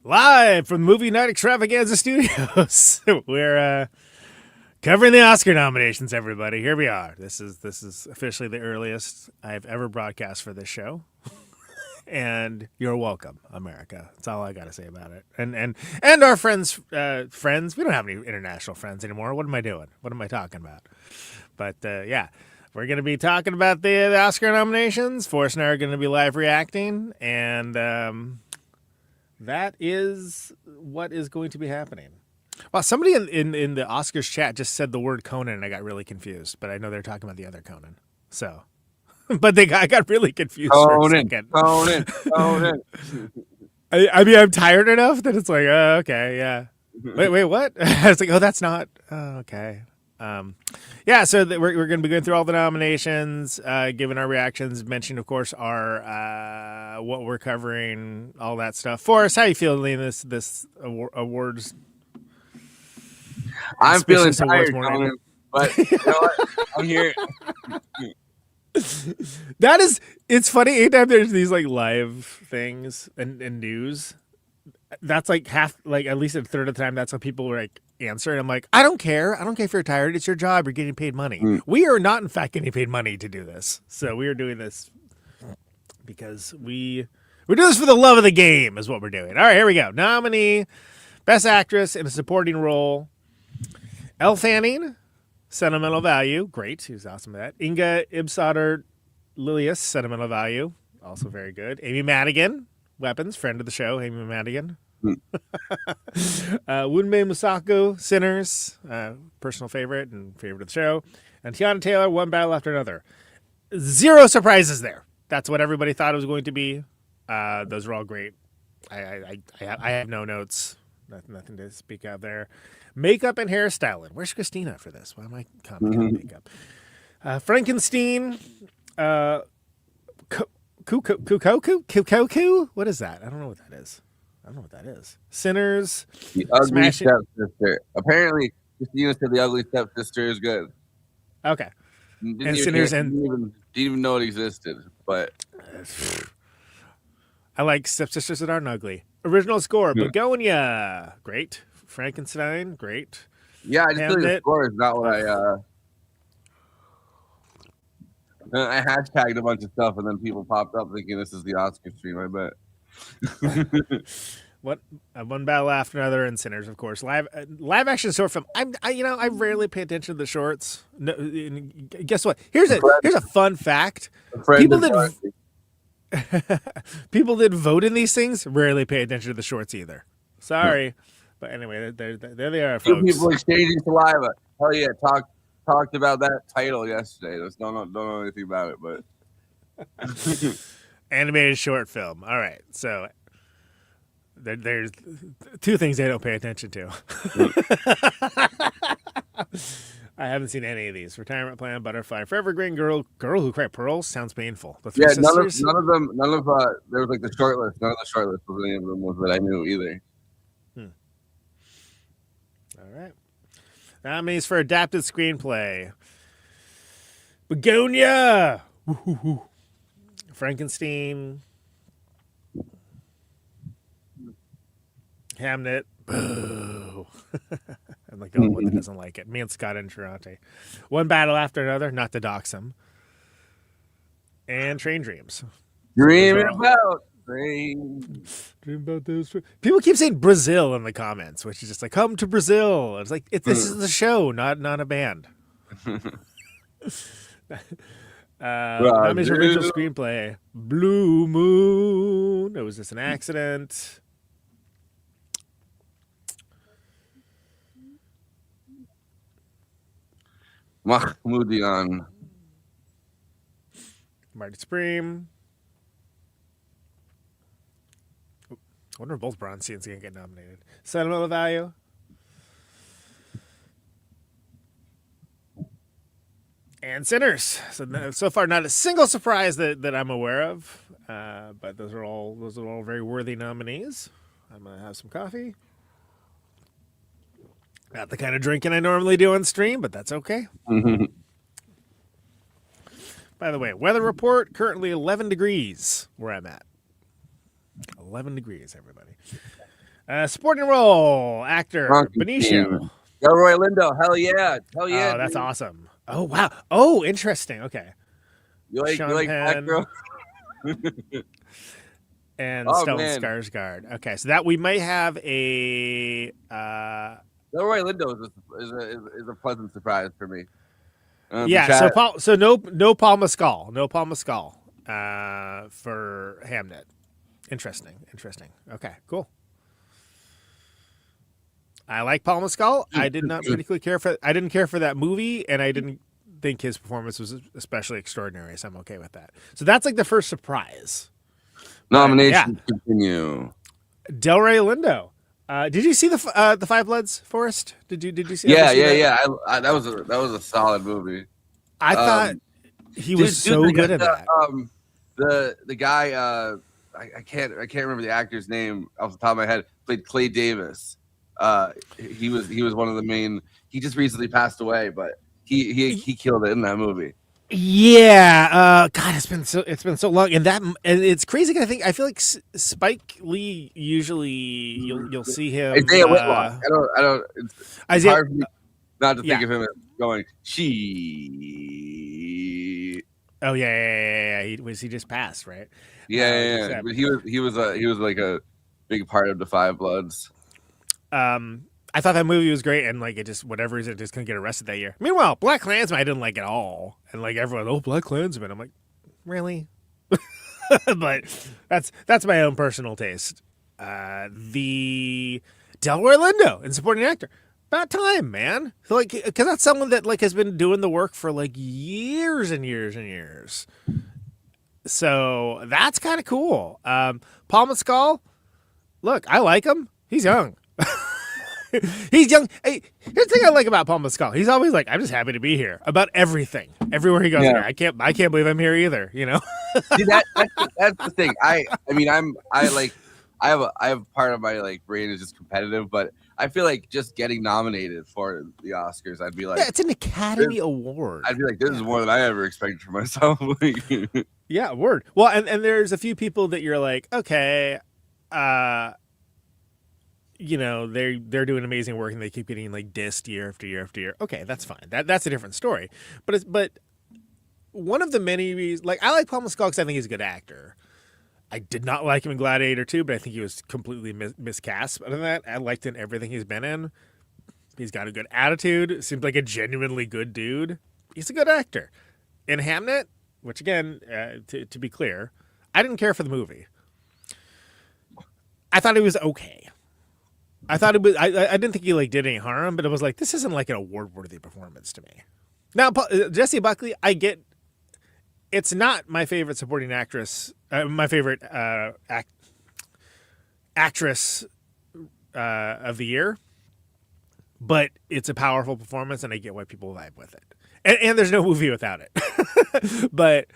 Live from Movie Night Extravaganza Studios. We're covering the Oscar nominations, everybody. Here we are. This is officially the earliest I've ever broadcast for this show. And you're welcome, America. That's all I got to say about it. And our friends. We don't have any international friends anymore. What am I doing? What am I talking about? But yeah, we're going to be talking about the Oscar nominations. Forrest and I are going to be live reacting, and that is what is going to be happening. Well, somebody in the Oscars chat just said the word Conan, and I got really confused. But I know they're talking about the other Conan. So, but I got really confused for a second. Conan. I mean, I'm tired enough that it's like, okay, yeah. Wait, what? I was like, oh, that's not. Oh, okay. Yeah, so we're going to be going through all the nominations, giving our reactions, mentioning, of course, our what we're covering, all that stuff. Forrest, how you feeling this awards? I'm feeling tired, Conan, but you know what? I'm here. It's funny. Anytime there's these like live things and news, that's like half, like at least a third of the time, that's how people like answer. And I'm like, I don't care. I don't care if you're tired. It's your job. You're getting paid money. We are not, in fact, getting paid money to do this. So we are doing this because we're doing this for the love of the game is what we're doing. All right, here we go. Nominee, Best Actress in a Supporting Role. Elle Fanning, Sentimental Value. Great. She was awesome at that. Inga Ibsodar Lilius, Sentimental Value. Also very good. Amy Madigan, Weapons, friend of the show, Amy Madigan. Wunmi Mosaku, Sinners, personal favorite and favorite of the show. And Tiana Taylor, One Battle After Another. Zero surprises there. That's what everybody thought it was going to be. Those were all great. I have no notes. Nothing to speak of there. Makeup and hairstyling. Where's Christina for this? Why am I commenting on makeup? Frankenstein. Kukoku? What is that? I don't know what that is. Sinners. The Ugly Stepsister. Apparently, Christina said The Ugly Stepsister is good. Okay. And Sinners didn't even know it existed. But I like Stepsisters that aren't ugly. Original score, Begonia. Great. Frankenstein. Great. Yeah, I just feel like the score is not what I hashtagged a bunch of stuff, and then people popped up thinking this is the Oscar stream, I bet. What One Battle After Another, and Sinners, of course. Live action short film. I rarely pay attention to the shorts. No, guess what? Here's a fun fact. People that vote in these things rarely pay attention to the shorts either. Sorry, but anyway, there they are, folks. Two people exchanging saliva. Hell yeah, talked about that title yesterday. Don't know anything about it, but animated short film. All right, so there's two things they don't pay attention to. I haven't seen any of these. Retirement Plan, Butterfly, Forever Green, Girl Who Cried Pearls. Sounds painful. The Three Sisters? None of there was like the short list. None of the short list was any of them ones that I knew either. All right. Nominees for Adapted Screenplay. Begonia! Frankenstein. Hamnet. Boo. I'm like the only one that doesn't like it. Me and Scott and Ferrante. One battle after another, not to dox him. And Train Dreams. Dreaming about train. Dream about those. People keep saying Brazil in the comments, which is just like, come to Brazil. It's like, this is the show, not a band. Nami's original screenplay, Blue Moon. It was just an accident. Mahmoudian. Marty Supreme. I wonder if both bronze scenes going to get nominated. Sentimental Value. And Sinners. So far, not a single surprise that I'm aware of, but those are all very worthy nominees. I'm gonna have some coffee. Not the kind of drinking I normally do on stream, but that's okay. By the way, weather report currently 11 degrees where I'm at. 11 degrees, everybody. Supporting role actor Benicio. Delroy Lindo. Hell yeah! Hell yeah! Oh, that's awesome. Oh wow. Oh, interesting. Okay. You like Penn. Black And Oh, Stellan man. Skarsgård. Okay, so that we might have a Delroy Lindo is a pleasant surprise for me. yeah. So no Paul Mescal, for Hamnet. Interesting. Okay, cool. I like Paul Mescal. I did not particularly care for. I didn't care for that movie, and I didn't think his performance was especially extraordinary. So I'm okay with that. So that's like the first surprise. Nominations continue. Delroy Lindo. Did you see the Five Bloods, Forrest? Did you see? Yeah. That? That was a solid movie. I thought he was so good at that. The guy I can't remember the actor's name off the top of my head. Played Clay Davis. He was one of the main. He just recently passed away, but he killed it in that movie. Yeah, God, it's been so long, and it's crazy. I feel like Spike Lee usually you'll see him. Isaiah Whitlock. I don't. It's hard for me not to think of him as going. She. Oh yeah. He just passed, right? Yeah. But he was like a big part of the Five Bloods. I thought that movie was great, and like it just whatever reason it just couldn't get arrested that year. Meanwhile, Black Klansman I didn't like at all, and like everyone, Black Klansman. I'm like, really? But that's my own personal taste. The Delroy Lindo in supporting actor, about time, man. Like, because that's someone that like has been doing the work for like years and years and years. So that's kind of cool. Paul Mescal, look, I like him. He's young. He's young. Hey, here's the thing I like about Paul Mescal. He's always like, I'm just happy to be here about everything. Everywhere he goes, I can't believe I'm here either. You know. See, that's the thing. I have part of my like brain is just competitive, but I feel like just getting nominated for the Oscars, I'd be like, yeah, it's an Academy Award. I'd be like, this is more than I ever expected for myself. Yeah, word. Well, and there's a few people that you're like, okay, you know, they're doing amazing work and they keep getting like dissed year after year after year. Okay, that's fine. That's a different story. But one of the many reasons, like I like Paul Mescal because I think he's a good actor. I did not like him in Gladiator 2, but I think he was completely miscast. Other than that, I liked him in everything he's been in. He's got a good attitude. Seems like a genuinely good dude. He's a good actor. In Hamnet, which again, to be clear, I didn't care for the movie. I thought it was okay. I thought it was. I didn't think he like did any harm, but it was like this isn't like an award-worthy performance to me. Now, Jessie Buckley, I get. It's not my favorite supporting actress. My favorite actress of the year, but it's a powerful performance, and I get why people vibe with it. And there's no movie without it. But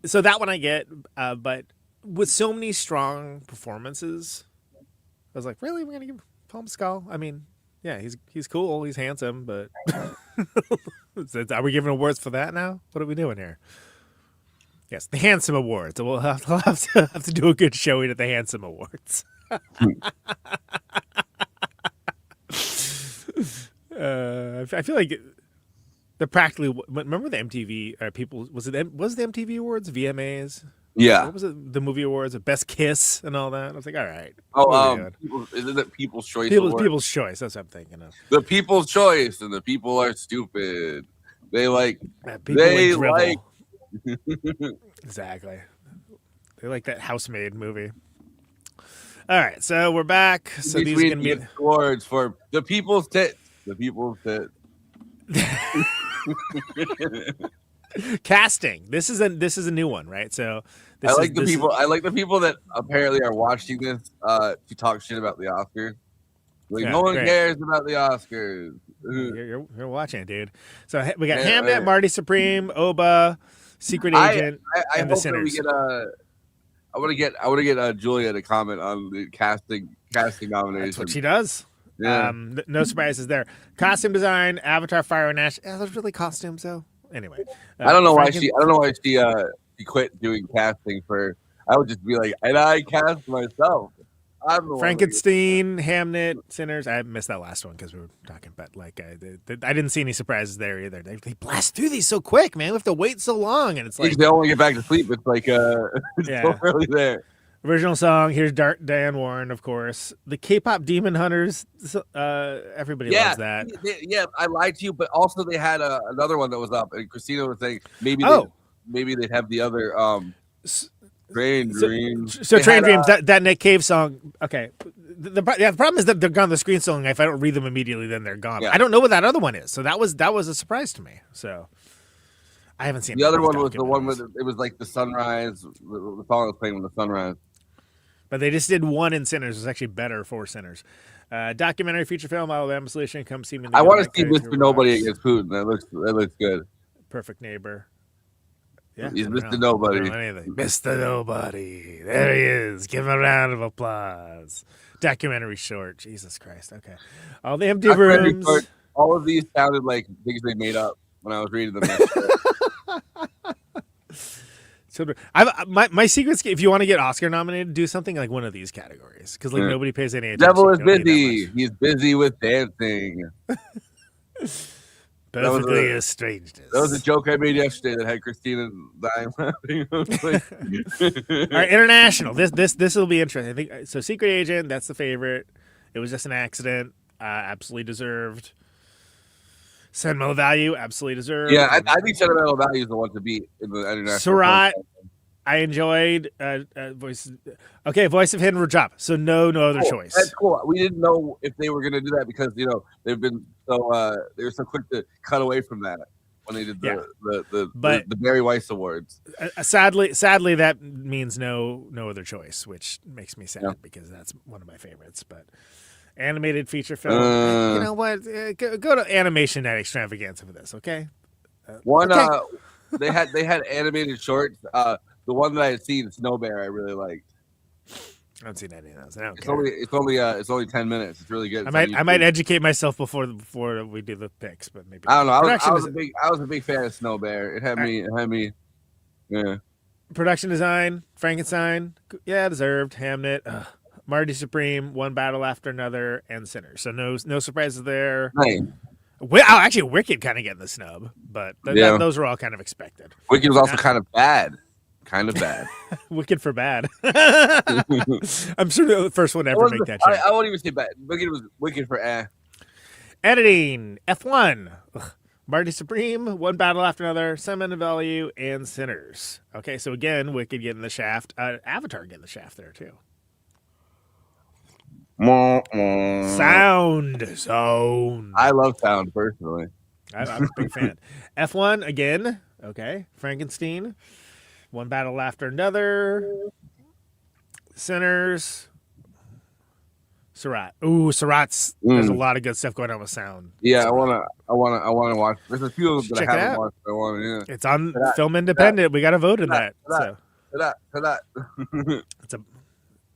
so that one I get. But with so many strong performances, I was like, really, we're gonna give Paul Mescal? I mean, yeah, he's cool, he's handsome, but are we giving awards for that now? What are we doing here? Yes, the Handsome Awards. We'll have to do a good showing at the Handsome Awards. I feel like the practically. Remember the MTV people? Was the MTV Awards, VMAs? Yeah. What was it? The movie awards, the best kiss and all that. I was like, all right. Oh, isn't it People's Choice Award? People's Choice. That's what I'm thinking of. The People's Choice, and the people are stupid. They like. Exactly. They like that Housemaid movie. All right, so we're back. So these are going to be awards for the People's Tits. The People's Tits. Casting. This is a new one, right? So I like the people that apparently are watching this to talk shit about the Oscars. Like no one cares about the Oscars. You're watching it, dude. So we got Hamnet, Marty Supreme, Oba, Secret Agent, and the Sinners. I want to get Julia to comment on the casting nomination. That's what she does. Yeah. No surprises there. Costume design, Avatar, Fire and Ash. Those really costumes, though. Anyway, I don't know why she quit doing casting for. I would just be like, and I cast myself. I'm the Frankenstein, Hamnet, Sinners. I missed that last one because we were talking about like I didn't see any surprises there either. They blast through these so quick, man. We have to wait so long, and it's like they don't want to get back to sleep. It's like it's so early there. Original song. Here's Diane Warren, of course. The K-pop Demon Hunters. Everybody loves that. I lied to you, but also they had another one that was up, and Christina was saying maybe they'd have the other Train Dreams. So Train Dreams, that Nick Cave song. Okay, the problem is that they're gone the screen so long. If I don't read them immediately, then they're gone. Yeah. I don't know what that other one is. So that was a surprise to me. So I haven't seen the other one. Was the one with it was like the sunrise. The song was playing with the sunrise. But they just did one in Sinners. It was actually better for Sinners. Documentary feature film, Alabama Solution. Come see me. I want to see Mr. Nobody Against Putin. That looks good. Perfect Neighbor. Yeah, he's Mr. Nobody. Mr. Nobody. There he is. Give him a round of applause. Documentary short. Jesus Christ. Okay. All the empty rooms. All of these sounded like things they made up when I was reading them. So my secret's, if you want to get Oscar nominated, do something like one of these categories because like nobody pays any attention. Devil is busy. He's busy with dancing. Perfectly a strangeness. That was a joke I made yesterday that had Christina dying laughing. All right, international. This will be interesting. I think so. Secret Agent, that's the favorite. It was just an accident. Absolutely deserved. Sentimental Value, absolutely deserved. Yeah, I think Sentimental Value is the one to beat in the international. Surat, I enjoyed. Voice of Hidden Rajab. So no other choice. That's cool. We didn't know if they were going to do that because they've been so they were so quick to cut away from that when they did the Barry Weiss Awards. Sadly, that means no other choice, which makes me sad because that's one of my favorites. But animated feature film. You know what? Go to Animation Night Extravaganza for this, okay? They had animated shorts. The one that I had seen, Snow Bear, I really liked. I haven't seen any of those. I don't care. It's only 10 minutes. It's really good. I might educate myself before we do the picks, but maybe I don't know. I was a big fan of Snow Bear. It had me. Yeah. Production design, Frankenstein, deserved. Hamnet, Marty Supreme, One Battle After Another, and Sinners. So no surprises there. Right. Actually, Wicked kind of getting the snub, but those were all kind of expected. Wicked was also kind of bad. Wicked for bad. I'm sure the first one to ever make that change. I won't even say bad. Wicked was Wicked for Editing, F1. Marty Supreme, One Battle After Another, Sentimental Value, and Sinners. Okay, so again, Wicked getting the shaft. Avatar getting the shaft there, too. Sound. I love sound, personally. I'm a big fan. F1, again. Okay, Frankenstein. One Battle After Another. Sinners. Surat. Ooh, Surat's. There's a lot of good stuff going on with sound. Yeah, Surat. I wanna watch. There's a few that I haven't watched. I want to. Yeah. It's on Film Independent. We got to vote in that.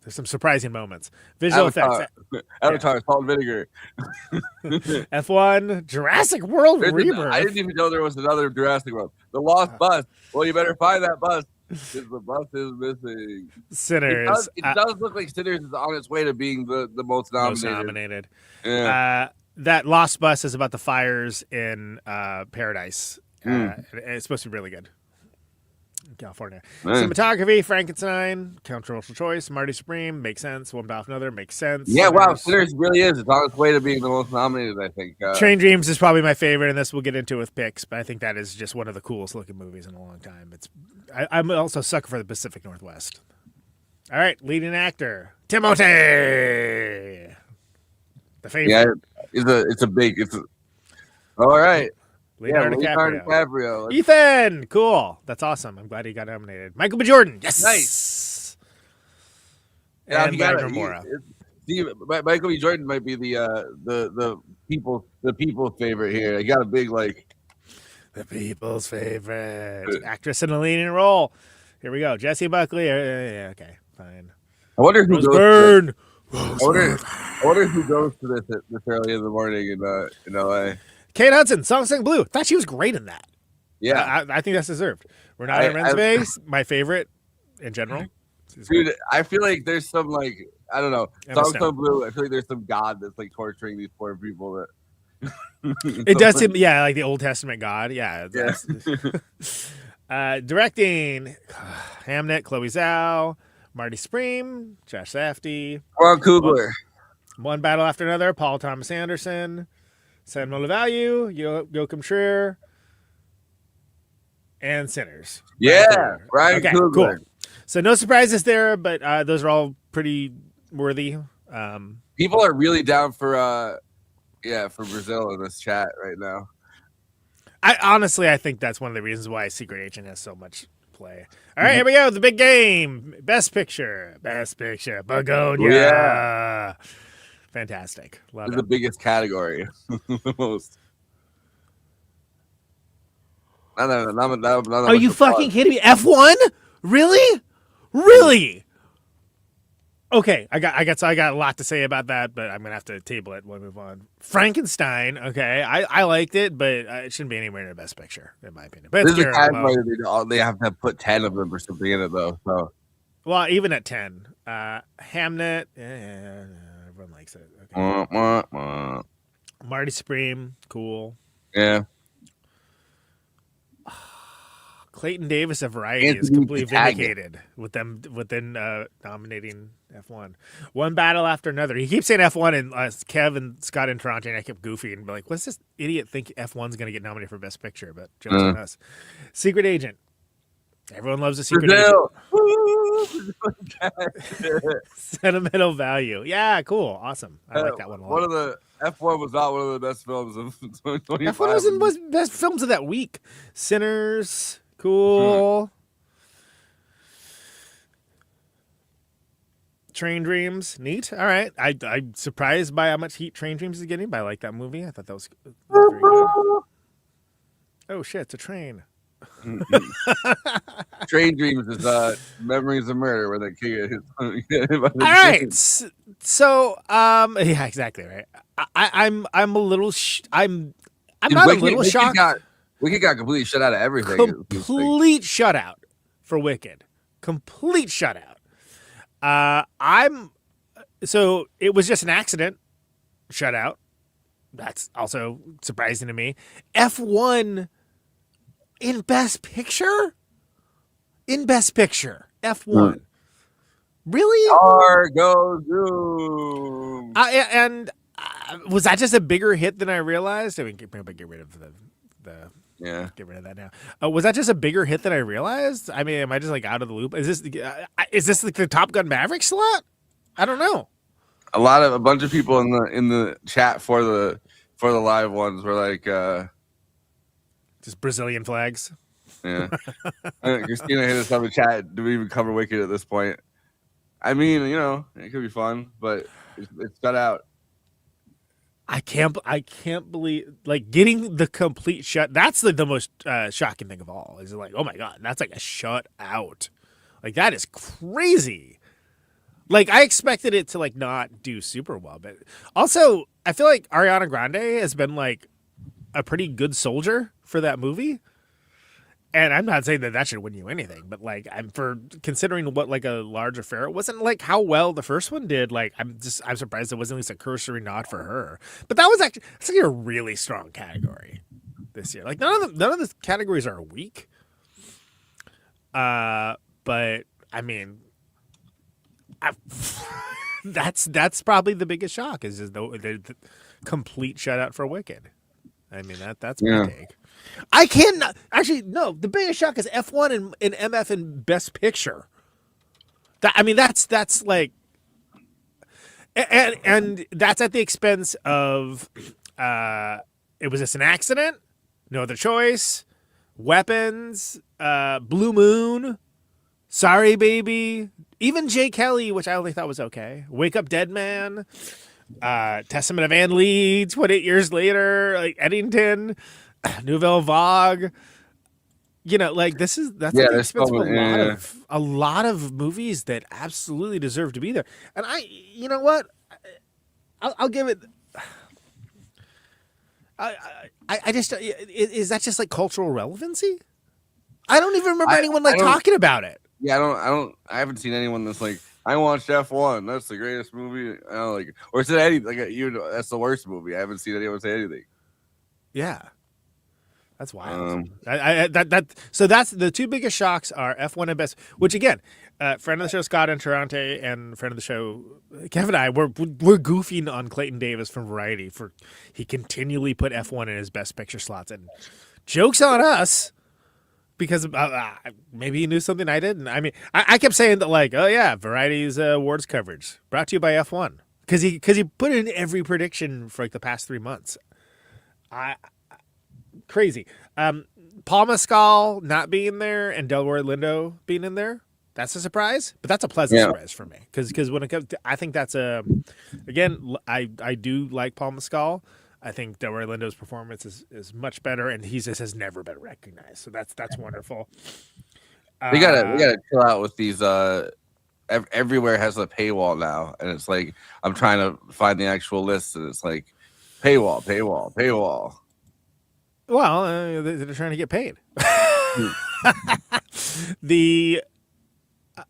There's some surprising moments. Visual effects. Avatar, Salt and Vinegar. F1, Jurassic World Rebirth. I didn't even know there was another Jurassic World. The Lost Bus. Well, you better find that bus. Because the bus is missing. Sinners. It does look like Sinners is on its way to being the most Most nominated. nominated. Yeah. That Lost Bus is about the fires in Paradise. It's supposed to be really good. California. Cinematography, Frankenstein, controversial choice, Marty Supreme, makes sense. One Battle Another, makes sense. Yeah, wow, Sinners really is. It's on its way to being the most nominated, I think. Train Dreams is probably my favorite, and this we'll get into with picks, but I think that is just one of the coolest looking movies in a long time. I'm also a sucker for the Pacific Northwest. All right, leading actor, Timothy. The favorite. Yeah, all right. Leonardo DiCaprio. Ethan, cool. That's awesome. I'm glad he got nominated. Michael B. Jordan, yes. Nice. And Wagner Moura. Michael B. Jordan might be the people's favorite here. I got a big the people's favorite actress in a leading role. Here we go. Jessie Buckley. Yeah, okay, fine. I wonder who Roseburn. I wonder who goes to this early in the morning in LA. Kate Hudson, Song Sing Blue. Thought she was great in that. Yeah, I think that's deserved. Renata Rensbe, my favorite in general. Dude, I feel like there's some I don't know. Song Sing Blue. I feel like there's some god that's torturing these poor people. That it does seem, yeah, like the Old Testament God. Yeah. Directing: Hamnet, Chloe Zhao, Marty Supreme, Josh Safdie, Ron Coogler. One Battle After Another, Paul Thomas Anderson, Samuel LaValue, Joachim Trier, and Sinners. Yeah, Ryan Coogler. Cool. So no surprises there, but those are all pretty worthy. People are really down for Brazil in this chat right now. I think that's one of the reasons why Secret Agent has so much play. All right, here we go. The big game. Best Picture. Begonia. Yeah. Fantastic. Love This it. is the biggest category. The most. Are you fucking kidding me? F1? Really? Okay, I got a lot to say about that, but I'm gonna have to table it when we move on. Frankenstein, okay, I liked it, but it shouldn't be anywhere near Best Picture, in my opinion. But this is a category they have to put 10 of them or something in it, though. So, well, even at 10, Hamnet, everyone likes it. Okay. Marty Supreme, cool. Yeah. Clayton Davis of Variety is completely vindicated within nominating F1. One Battle After Another. He keeps saying F1, and Kev and Scott and Toronto, and I kept goofy and be like, what's this idiot think F1's going to get nominated for Best Picture? But joke's on us. Secret Agent. Everyone loves a Secret Agent. Sentimental Value. Yeah, cool. Awesome. I like that one a lot. F1 was not one of the best films of 2025. F1 was best films of that week. Sinners. Cool. Train Dreams, neat. All right, I'm surprised by how much heat Train Dreams is getting. But I like that movie. I thought that was very good. Oh shit, it's a train. Train Dreams is Memories of Murder, where the kid is. All right, so yeah, exactly right. I'm a little I'm not a little shocked. Wicked got completely shut out of everything. Complete shutout for Wicked. Complete shutout. So it was just an accident shutout. That's also surprising to me. F1 in Best Picture? In Best Picture. F1. Really? Argo Zoom. Was that just a bigger hit than I realized? I mean, maybe get rid of the get rid of that now. Was that just a bigger hit than I realized? I mean, am I just out of the loop? Is this like the Top Gun Maverick slot? I don't know. A bunch of people in the chat for the live ones were like just Brazilian flags. Yeah. Christina hit us up in the chat. Do we even cover Wicked at this point? I mean, it could be fun, but it's cut out. I can't believe getting the complete shut. That's the most shocking thing of all. Is oh my god, that's like a shut out. That is crazy. I expected it to not do super well, but also I feel like Ariana Grande has been a pretty good soldier for that movie. And I'm not saying that that should win you anything, but like I'm for considering what like a large affair it wasn't like how well the first one did. Like I'm surprised it wasn't at least a cursory nod for her. But that was actually a really strong category this year. Like none of the categories are weak. But I mean, I, that's probably the biggest shock is just the complete shutout for Wicked. I mean that's my take. I cannot actually no. The biggest shock is F1 and MF in Best Picture. That's like, and that's at the expense of it was just an accident, no other choice, Weapons, Blue Moon, Sorry Baby, even Jay Kelly, which I only thought was okay. Wake Up Dead Man, Testament of Ann Lee, 28 years later, like Eddington. Nouvelle Vague, like that's at the expense of a lot of movies that absolutely deserve to be there. And you know what, I'll give it. I just is that just like cultural relevancy? I don't even remember anyone talking about it. Yeah, I haven't seen anyone that's like, I watched F1. That's the greatest movie. I don't like, or said anything like that's the worst movie. I haven't seen anyone say anything. Yeah. That's wild. So that's the two biggest shocks are F1 and Best, which again, friend of the show Scott Interante and friend of the show Kevin and I we're goofing on Clayton Davis from Variety for he continually put F1 in his Best Picture slots, and jokes on us because maybe he knew something I didn't. I mean, I kept saying that like, oh yeah, Variety's awards coverage brought to you by F1 because he put it in every prediction for like the past 3 months. Crazy. Paul Mescal not being there and Delroy Lindo being in there. That's a surprise, but that's a pleasant surprise for me because when it comes to, I think that's again, I do like Paul Mescal. I think Delroy Lindo's performance is much better, and he just has never been recognized. So that's wonderful. We gotta chill out with these. Everywhere has a paywall now, and it's like I'm trying to find the actual list, and it's like paywall. Well, they're trying to get paid. The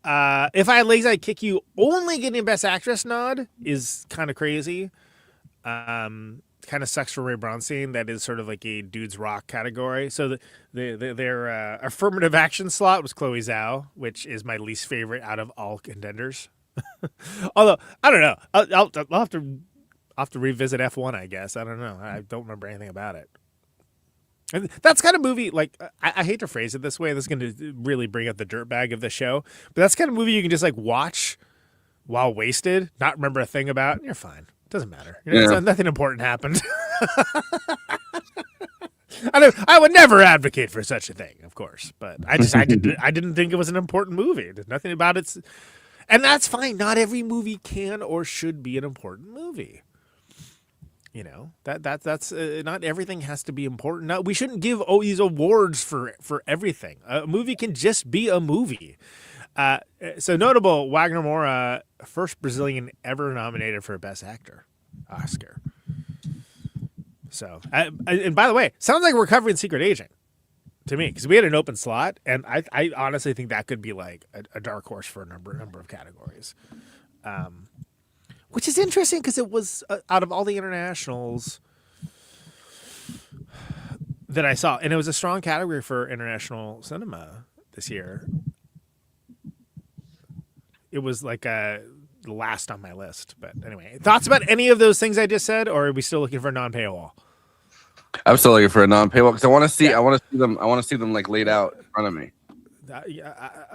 If I Had Legs, I'd Kick You only getting Best Actress nod is kind of crazy. Kind of sucks for Ray Bronstein. That is sort of like a dude's rock category. So their affirmative action slot was Chloe Zhao, which is my least favorite out of all contenders. Although I don't know, I'll have to revisit F1. I guess I don't know. I don't remember anything about it. And that's kind of movie, like, I hate to phrase it this way. This is going to really bring up the dirtbag of the show. But that's kind of movie you can just, like, watch while wasted, not remember a thing about, and you're fine. It doesn't matter. Nothing important happened. I would never advocate for such a thing, of course. But I didn't think it was an important movie. There's nothing about it. And that's fine. Not every movie can or should be an important movie. That's not everything has to be important. No, we shouldn't give these awards for everything. A movie can just be a movie. So notable, Wagner Moura, first Brazilian ever nominated for a Best Actor Oscar. So, and by the way, sounds like we're covering Secret Agent to me because we had an open slot, and I honestly think that could be like a dark horse for a number of categories. Which is interesting because it was out of all the internationals that I saw, and it was a strong category for international cinema this year. It was like the last on my list. But anyway, thoughts about any of those things I just said, or are we still looking for a non-paywall? I'm still looking for a non-paywall because I want to see. Yeah. I want to see them like laid out in front of me.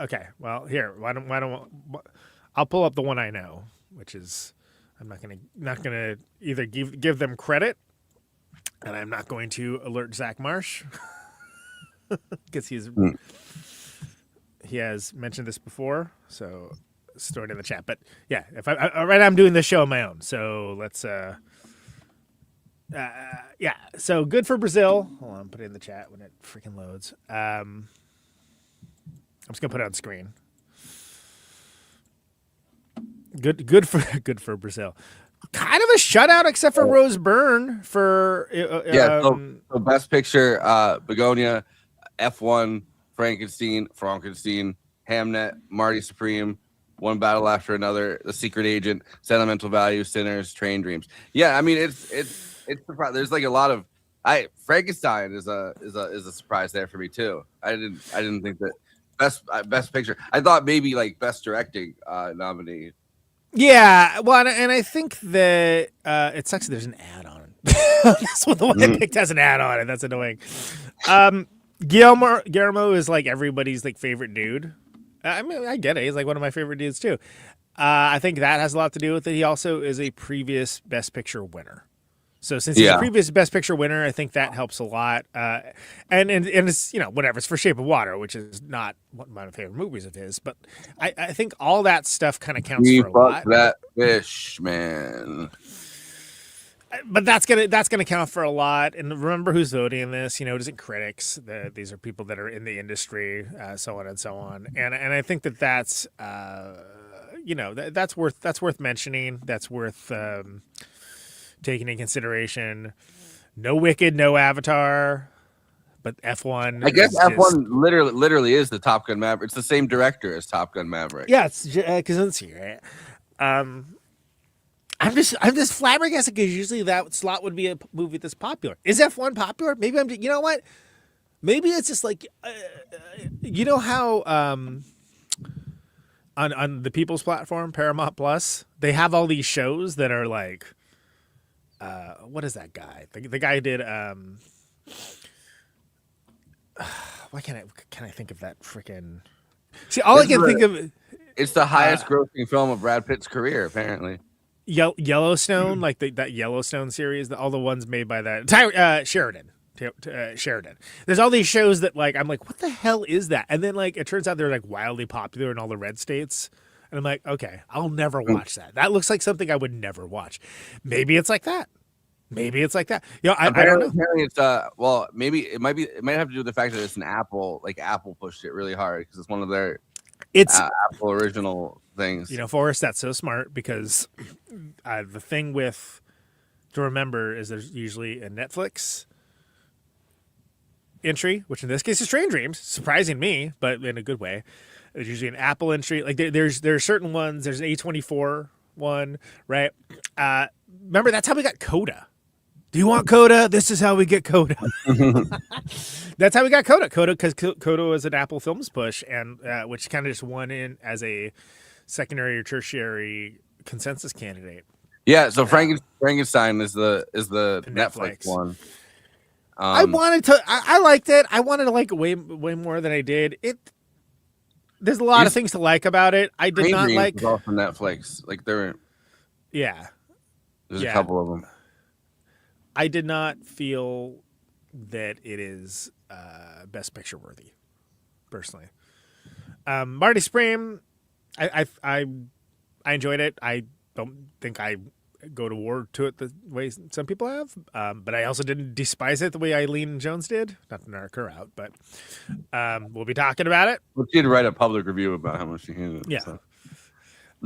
Okay. Well, here. Why don't I'll pull up the one I know, which is. I'm not gonna either give them credit, and I'm not going to alert Zach Marsh because he has mentioned this before. So store it in the chat. But yeah, I'm doing this show on my own. So let's yeah. So good for Brazil. Hold on, put it in the chat when it freaking loads. I'm just gonna put it on screen. Good for Brazil. Kind of a shutout, except for Rose Byrne for So Best Picture, Begonia, F1, Frankenstein, Hamnet, Marty Supreme, One Battle After Another, The Secret Agent, Sentimental Value, Sinners, Train Dreams. Yeah, I mean it's there's like a lot of Frankenstein is a surprise there for me too. I didn't think that best picture. I thought maybe like best directing nominee. Yeah, well, and I think that it sucks that there's an ad on it. That's what the one I picked has an ad on it. That's annoying. Guillermo is like everybody's like favorite dude. I mean, I get it. He's like one of my favorite dudes too. I think that has a lot to do with it. He also is a previous Best Picture winner. So since he's a previous Best Picture winner, I think that helps a lot. And it's, you know, whatever. It's for Shape of Water, which is not one of my favorite movies of his. But I think all that stuff kind of counts for a lot. That fish, man. But that's gonna count for a lot. And remember who's voting in this. You know, it isn't critics. These are people that are in the industry, so on and so on. And I think that's you know, that's worth mentioning. That's worth taking into consideration. No Wicked, no Avatar, but F1. I guess F1 literally is the Top Gun Maverick. It's the same director as Top Gun Maverick. Yeah, it's Kaczynski, right? I'm just flabbergasted because usually that slot would be a movie that's popular. Is F1 popular? Maybe I'm. You know what? Maybe it's just like, you know how on the People's platform, Paramount Plus, they have all these shows that are like. What is that guy? The guy who did. Why can't I think of that freaking? See, all I can think of. It's the highest grossing film of Brad Pitt's career, apparently. Yellowstone, like that Yellowstone series, all the ones made by that Sheridan. Sheridan. There's all these shows that like I'm like, what the hell is that? And then like it turns out they're like wildly popular in all the red states. And I'm like, okay, I'll never watch that. That looks like something I would never watch. Maybe it's like that. You know, I don't know. It's well, maybe it might have to do with the fact that it's an Apple. Like Apple pushed it really hard because it's one of their Apple original things. You know, Forrest, that's so smart because the thing to remember is there's usually a Netflix entry, which in this case is Train Dreams, surprising me, but in a good way. There's usually an Apple entry. Like there's certain ones. There's an A24 one, right? Remember, that's how we got Coda. Do you want Coda? This is how we get Coda. That's how we got Coda. Because Coda was an Apple Films push, and which kind of just won in as a secondary or tertiary consensus candidate. Yeah. So Frankenstein is the Netflix one. I liked it. I wanted to like it way more than I did. There's a lot of things to like about it. I did not like. Was all from Netflix. Like there's a couple of them. I did not feel that it is Best Picture worthy, personally. Marty Supreme, I enjoyed it. I don't think I go to war to it the way some people have, but I also didn't despise it the way Eileen Jones did. Not to narc her out, but we'll be talking about it. Well, she had to write a public review about how much she hated it. Yeah. So.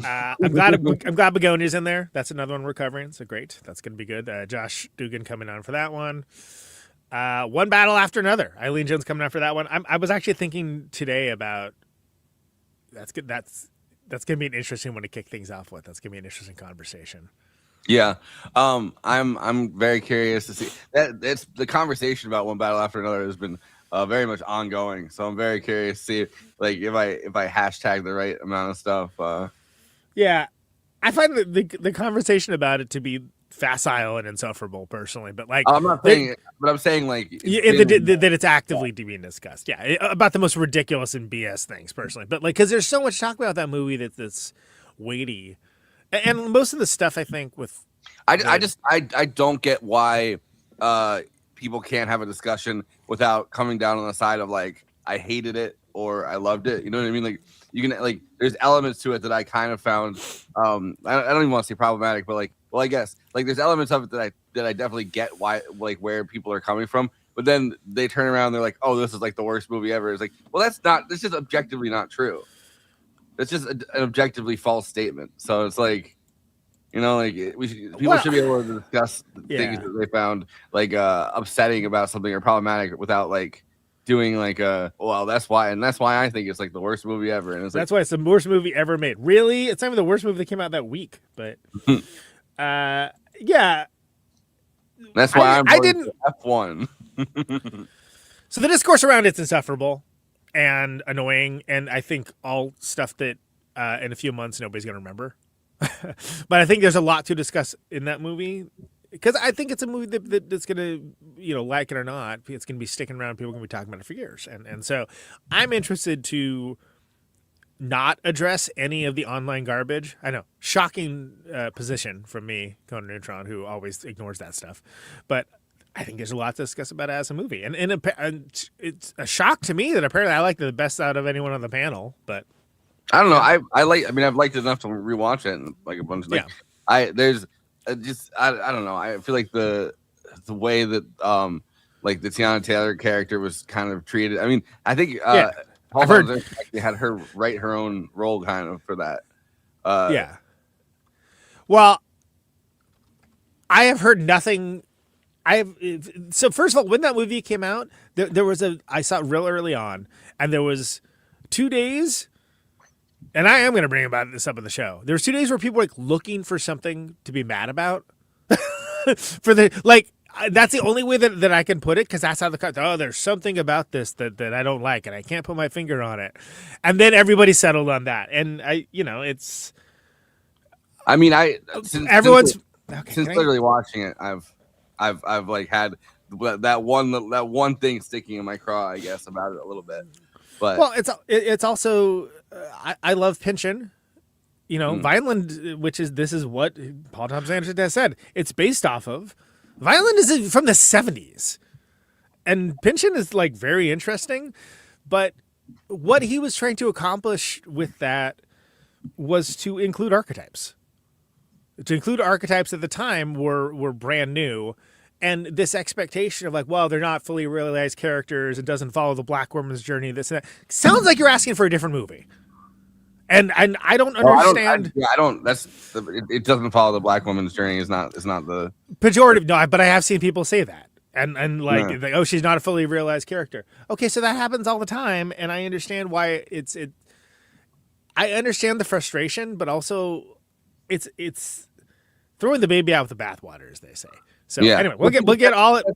I'm glad Begonia's in there. That's another one we're covering. So great. That's going to be good. Josh Dugan coming on for that one. One Battle After Another. Eileen Jones coming on for that one. I was actually thinking today about that's good. That's going to be an interesting one to kick things off with. That's going to be an interesting conversation. Yeah. I'm very curious to see that. It's the conversation about One Battle After Another has been very much ongoing. So I'm very curious to see like if I hashtag the right amount of stuff. Yeah, I find the conversation about it to be facile and insufferable personally, but like I'm not saying it, but I'm saying like that it's actively being discussed. Yeah, about the most ridiculous and BS things personally, but like because there's so much talk about that movie that's weighty, and most of the stuff I think with I don't get why people can't have a discussion without coming down on the side of like I hated it or I loved it. You know what I mean? Like you can like there's elements to it that I kind of found I don't even want to say problematic, but like I guess like there's elements of it that I definitely get why like where people are coming from, but then they turn around and they're like, oh, this is like the worst movie ever. It's like, well, that's just objectively not true. That's just an objectively false statement. So it's like, you know, like people should be able to discuss things that they found like upsetting about something or problematic without like doing like that's why I think it's like the worst movie ever, and it's like, That's why it's the worst movie ever made. Really, it's not even the worst movie that came out that week. But yeah, that's why I didn't. F1. So the discourse around it's insufferable and annoying, and I think all stuff that in a few months nobody's gonna remember. But I think there's a lot to discuss in that movie, because I think it's a movie that's gonna, like it or not, it's gonna be sticking around. People are gonna be talking about it for years, and so I'm interested to not address any of the online garbage. I know, shocking position from me, Conan Neutron, who always ignores that stuff, but I think there's a lot to discuss about it as a movie, and it's a shock to me that apparently I liked it the best out of anyone on the panel. But I don't know. I've liked it enough to rewatch it and like a bunch of I don't know. I feel like the way that like the Tiana Taylor character was kind of treated. I mean, I think Paul Thomas actually had her write her own role kind of for that. Yeah. Well, I have heard nothing. So first of all, when that movie came out, there was I saw it real early on, and there was 2 days, and I am going to bring about this up in the show. There was 2 days where people were like looking for something to be mad about. That's the only way that I can put it, because that's how there's something about this that I don't like, and I can't put my finger on it. And then everybody settled on that, and since literally watching it, I've like had that one thing sticking in my craw, I guess, about it a little bit. But well, it's also I love Pynchon. Vineland, this is what Paul Thomas Anderson has said. It's based off of. Vineland is from the 70s. And Pynchon is like very interesting. But what he was trying to accomplish with that was to include archetypes. To include archetypes at the time were brand new. And this expectation of like, well, they're not fully realized characters. It doesn't follow the Black woman's journey. This and that. Sounds like you're asking for a different movie. And I don't understand. It doesn't follow the Black woman's journey. It's not the pejorative. No, but I have seen people say that, and like, oh, she's not a fully realized character. Okay, so that happens all the time, and I understand why I understand the frustration, but also it's throwing the baby out with the bathwater, as they say. So anyway, we'll get all it.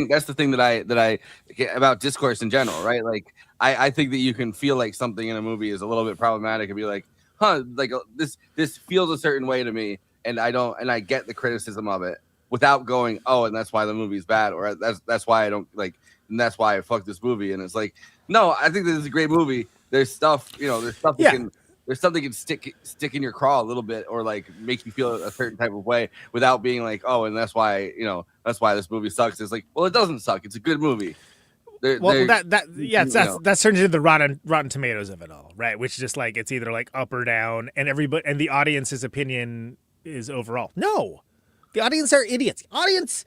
That's the thing that I get about discourse in general, right? Like I think that you can feel like something in a movie is a little bit problematic and be like, like this feels a certain way to me, and I get the criticism of it without going, oh, and that's why the movie's bad, or that's why I don't like, and that's why I fuck this movie. And it's like, no, I think this is a great movie. There's stuff, there's stuff that can. There's something that can stick in your craw a little bit, or like make you feel a certain type of way without being like, oh, and that's why this movie sucks. It's like, well, it doesn't suck. It's a good movie. That's turned into the Rotten Tomatoes of it all, right? Which is just like, it's either like up or down, and the audience's opinion is overall. No, the audience are idiots. The audience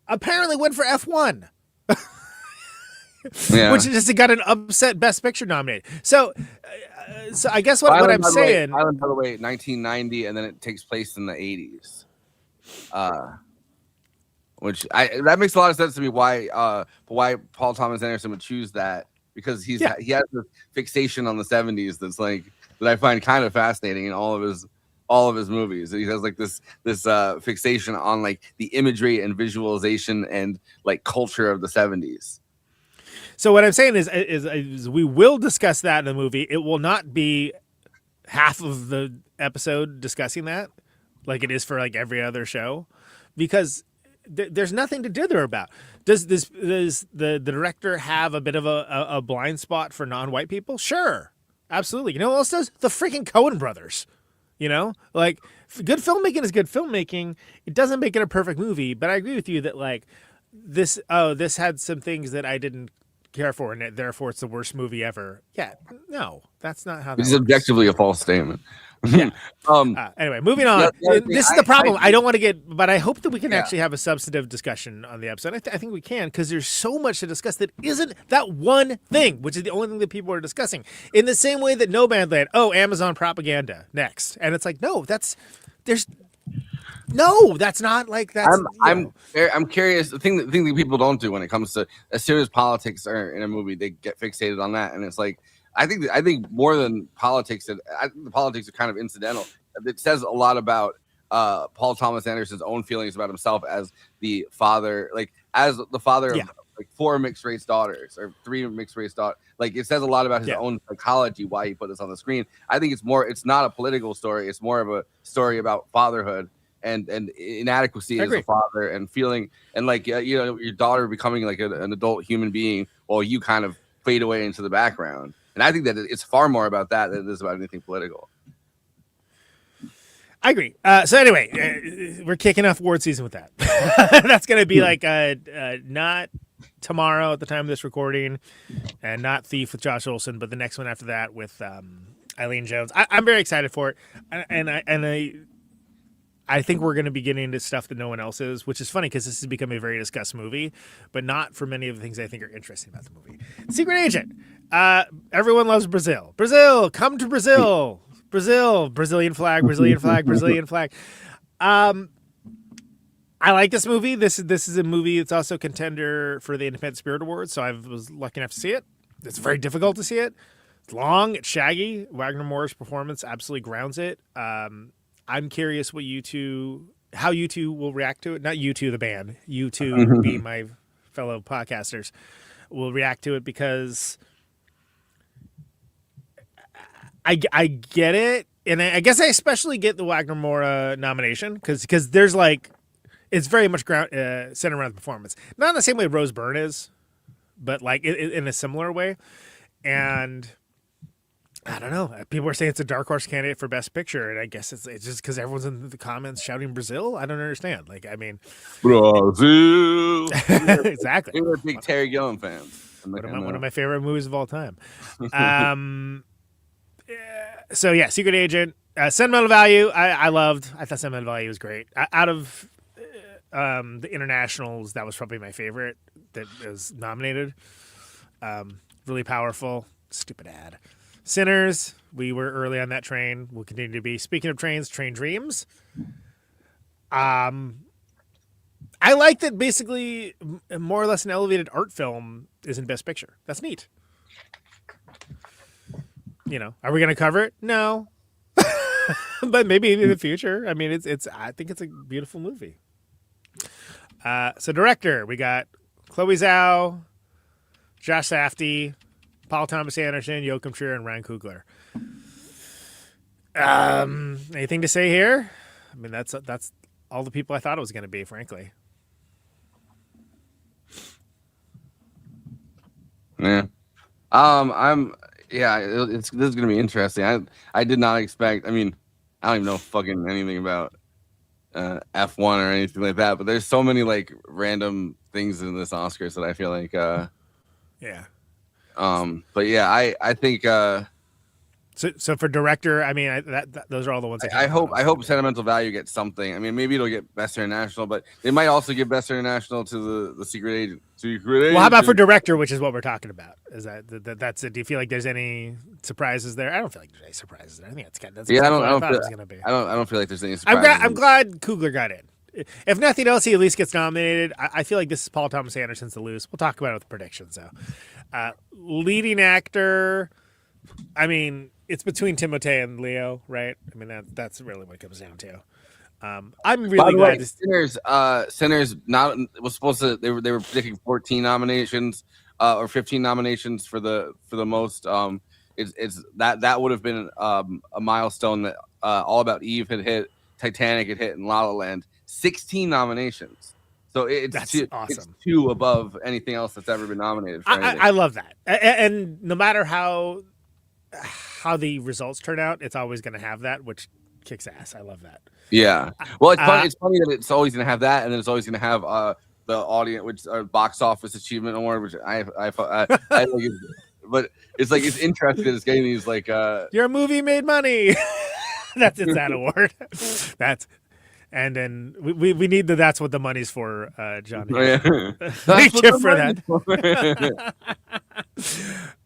apparently went for F1. Which just got an upset Best Picture nominated. So I guess what I'm saying. Island, by the way, 1990, and then it takes place in the 80s. That makes a lot of sense to me. Why Paul Thomas Anderson would choose that, because he has this fixation on the 70s that's like that I find kind of fascinating in all of his movies. He has like this fixation on like the imagery and visualization and like culture of the 70s. So what I'm saying is we will discuss that in the movie. It will not be half of the episode discussing that, like it is for like every other show, because there's nothing to dither about. Does the director have a bit of a blind spot for non-white people? Sure, absolutely. You know who else does? The freaking Coen brothers. Like, good filmmaking is good filmmaking. It doesn't make it a perfect movie, but I agree with you that like this had some things that I didn't care for, and therefore it's the worst movie ever. Yeah, no, that's not how that works. It's objectively a false statement. Yeah. Anyway, moving on. This is the problem. I don't want to get, but I hope that we can actually have a substantive discussion on the episode. I think we can, because there's so much to discuss that isn't that one thing, which is the only thing that people are discussing. In the same way that No Man's Land, Amazon propaganda next, and it's like, no, there's No, that's not like that's. I'm curious. The thing that people don't do when it comes to, as soon as politics are in a movie, they get fixated on that, and it's like I think more than politics, the politics are kind of incidental. It says a lot about Paul Thomas Anderson's own feelings about himself as the father, of like 4 mixed race daughters or 3 mixed race daughters. Like it says a lot about his own psychology, why he put this on the screen. I think it's not a political story. It's more of a story about fatherhood and inadequacy as a father and feeling and like your daughter becoming like an adult human being while you kind of fade away into the background. And I think that it's far more about that than it is about anything political. I agree. So anyway, we're kicking off award season with that. That's going to be like not tomorrow at the time of this recording, and not Thief with Josh Olson, but the next one after that with Eileen Jones. I'm very excited for it, and I think we're going to be getting into stuff that no one else is, which is funny because this has become a very discussed movie, but not for many of the things I think are interesting about the movie. Secret Agent. Everyone loves Brazil. Brazil, come to Brazil. Brazil, Brazilian flag, Brazilian flag, Brazilian flag. I like this movie. This is a movie that's also a contender for the Independent Spirit Awards, so I was lucky enough to see it. It's very difficult to see it. It's long, it's shaggy. Wagner Moore's performance absolutely grounds it. I'm curious how you two will react to it. Not you two, the band. You two, being my fellow podcasters, will react to it because I get it, and I guess I especially get the Wagner Moura nomination because there's like it's very much centered around the performance, not in the same way Rose Byrne is, but like in a similar way, and. I don't know. People are saying it's a dark horse candidate for Best Picture, and I guess it's just because everyone's in the comments shouting Brazil. I don't understand. Like, I mean, Brazil. Exactly. We're big Terry Gilliam fans. One of my favorite movies of all time. So yeah, Secret Agent, Sentimental Value. I loved. I thought Sentimental Value was great. Out of the internationals, that was probably my favorite that was nominated. Really powerful. Stupid ad. Sinners, we were early on that train. We'll continue to be. Speaking of trains, Train Dreams. I like that basically more or less an elevated art film is in Best Picture. That's neat. Are we going to cover it? No. But maybe in the future. I mean, I think it's a beautiful movie. So director, we got Chloe Zhao, Josh Safdie, Paul Thomas Anderson, Joachim Trier, and Ryan Coogler. Anything to say here? I mean, that's all the people I thought it was going to be, frankly. Yeah. This is going to be interesting. I did not expect. I mean, I don't even know fucking anything about F1 or anything like that. But there's so many like random things in this Oscars that I feel like. Yeah. But yeah, I think. So for director, I mean, those are all the ones. I hope Sentimental Value gets something. I mean, maybe it'll get Best International, but they might also give Best International to the Secret Agent. Well, how about for director, which is what we're talking about? Is that's it? Do you feel like there's any surprises there? I don't feel like there's any surprises there. I think that's yeah. I thought it was gonna be. I don't feel like there's any surprises. I'm glad Coogler got in. If nothing else, he at least gets nominated. I feel like this is Paul Thomas Anderson's to lose. We'll talk about it with predictions, though. Leading actor, I mean, it's between Timothée and Leo, right? I mean, that's really what it comes down to. I'm really glad. Sinners was supposed to. They were predicting 14 nominations or 15 nominations for the most. It's that would have been a milestone that All About Eve had hit, Titanic had hit, and La La Land. 16 nominations. So that's awesome. It's 2 above anything else that's ever been nominated for anything. I love that. And no matter how the results turn out, it's always going to have that, which kicks ass. I love that. Yeah. Well, it's funny that it's always going to have that, and then it's always going to have the audience, which box office achievement award, which I like. But it's like it's interesting. It's getting these like your movie made money. That's that award. And then we need that's what the money's for, John. Oh, yeah. Thank you for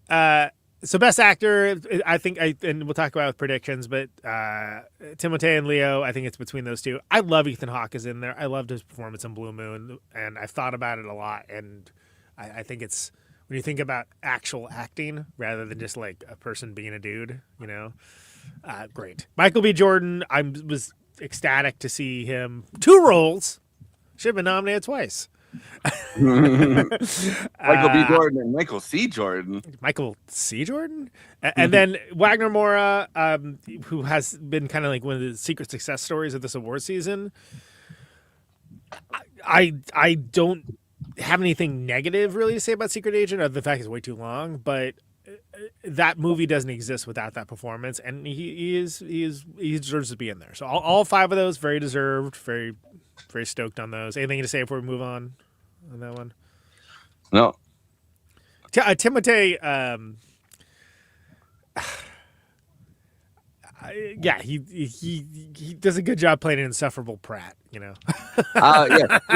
that. So best actor, I think, and we'll talk about it with predictions, but Timothée and Leo, I think it's between those two. I love Ethan Hawke is in there. I loved his performance in Blue Moon, and I've thought about it a lot. And I think it's when you think about actual acting rather than just like a person being a dude, great. Michael B. Jordan, I was ecstatic to see him 2 roles. Should have been nominated twice. Michael B. Jordan and Michael C. Jordan. Michael C. Jordan, and then Wagner Moura, who has been kind of like one of the secret success stories of this award season. I don't have anything negative really to say about Secret Agent, other than the fact it's way too long. But that movie doesn't exist without that performance, and he deserves to be in there. So all 5 of those very deserved, very very stoked on those. Anything to say before we move on that one? No. Timothée, yeah, he does a good job playing an insufferable Pratt, Yeah, I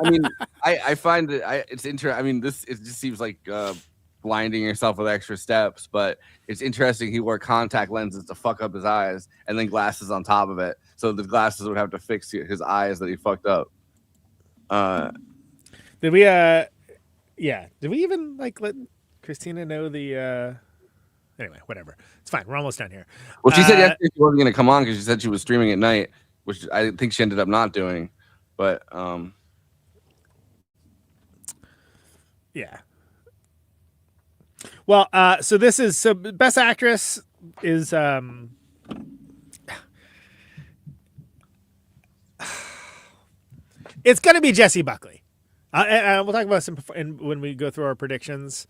mean, I find it's interesting. I mean, it just seems like blinding yourself with extra steps, but it's interesting. He wore contact lenses to fuck up his eyes, and then glasses on top of it, so the glasses would have to fix his eyes that he fucked up. Did we? Did we even like let Christina know the? Anyway, whatever. It's fine. We're almost done here. Well, she said yesterday she wasn't going to come on because she said she was streaming at night, which I think she ended up not doing. But yeah. Well, so best actress is it's going to be Jessie Buckley. And we'll talk about some when we go through our predictions,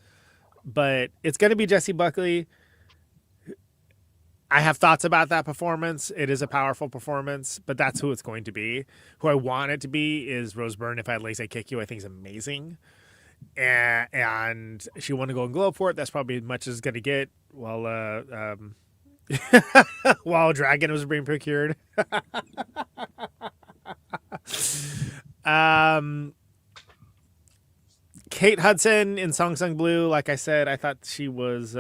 but it's going to be Jessie Buckley. I have thoughts about that performance. It is a powerful performance, but that's who it's going to be. Who I want it to be is Rose Byrne. If I had Legs, I Kick You, I think is amazing. And she won a Golden Globe for it. That's probably as much as it's going to get while while Dragon was being procured. Kate Hudson in Song Sung Blue, like I said, I thought she was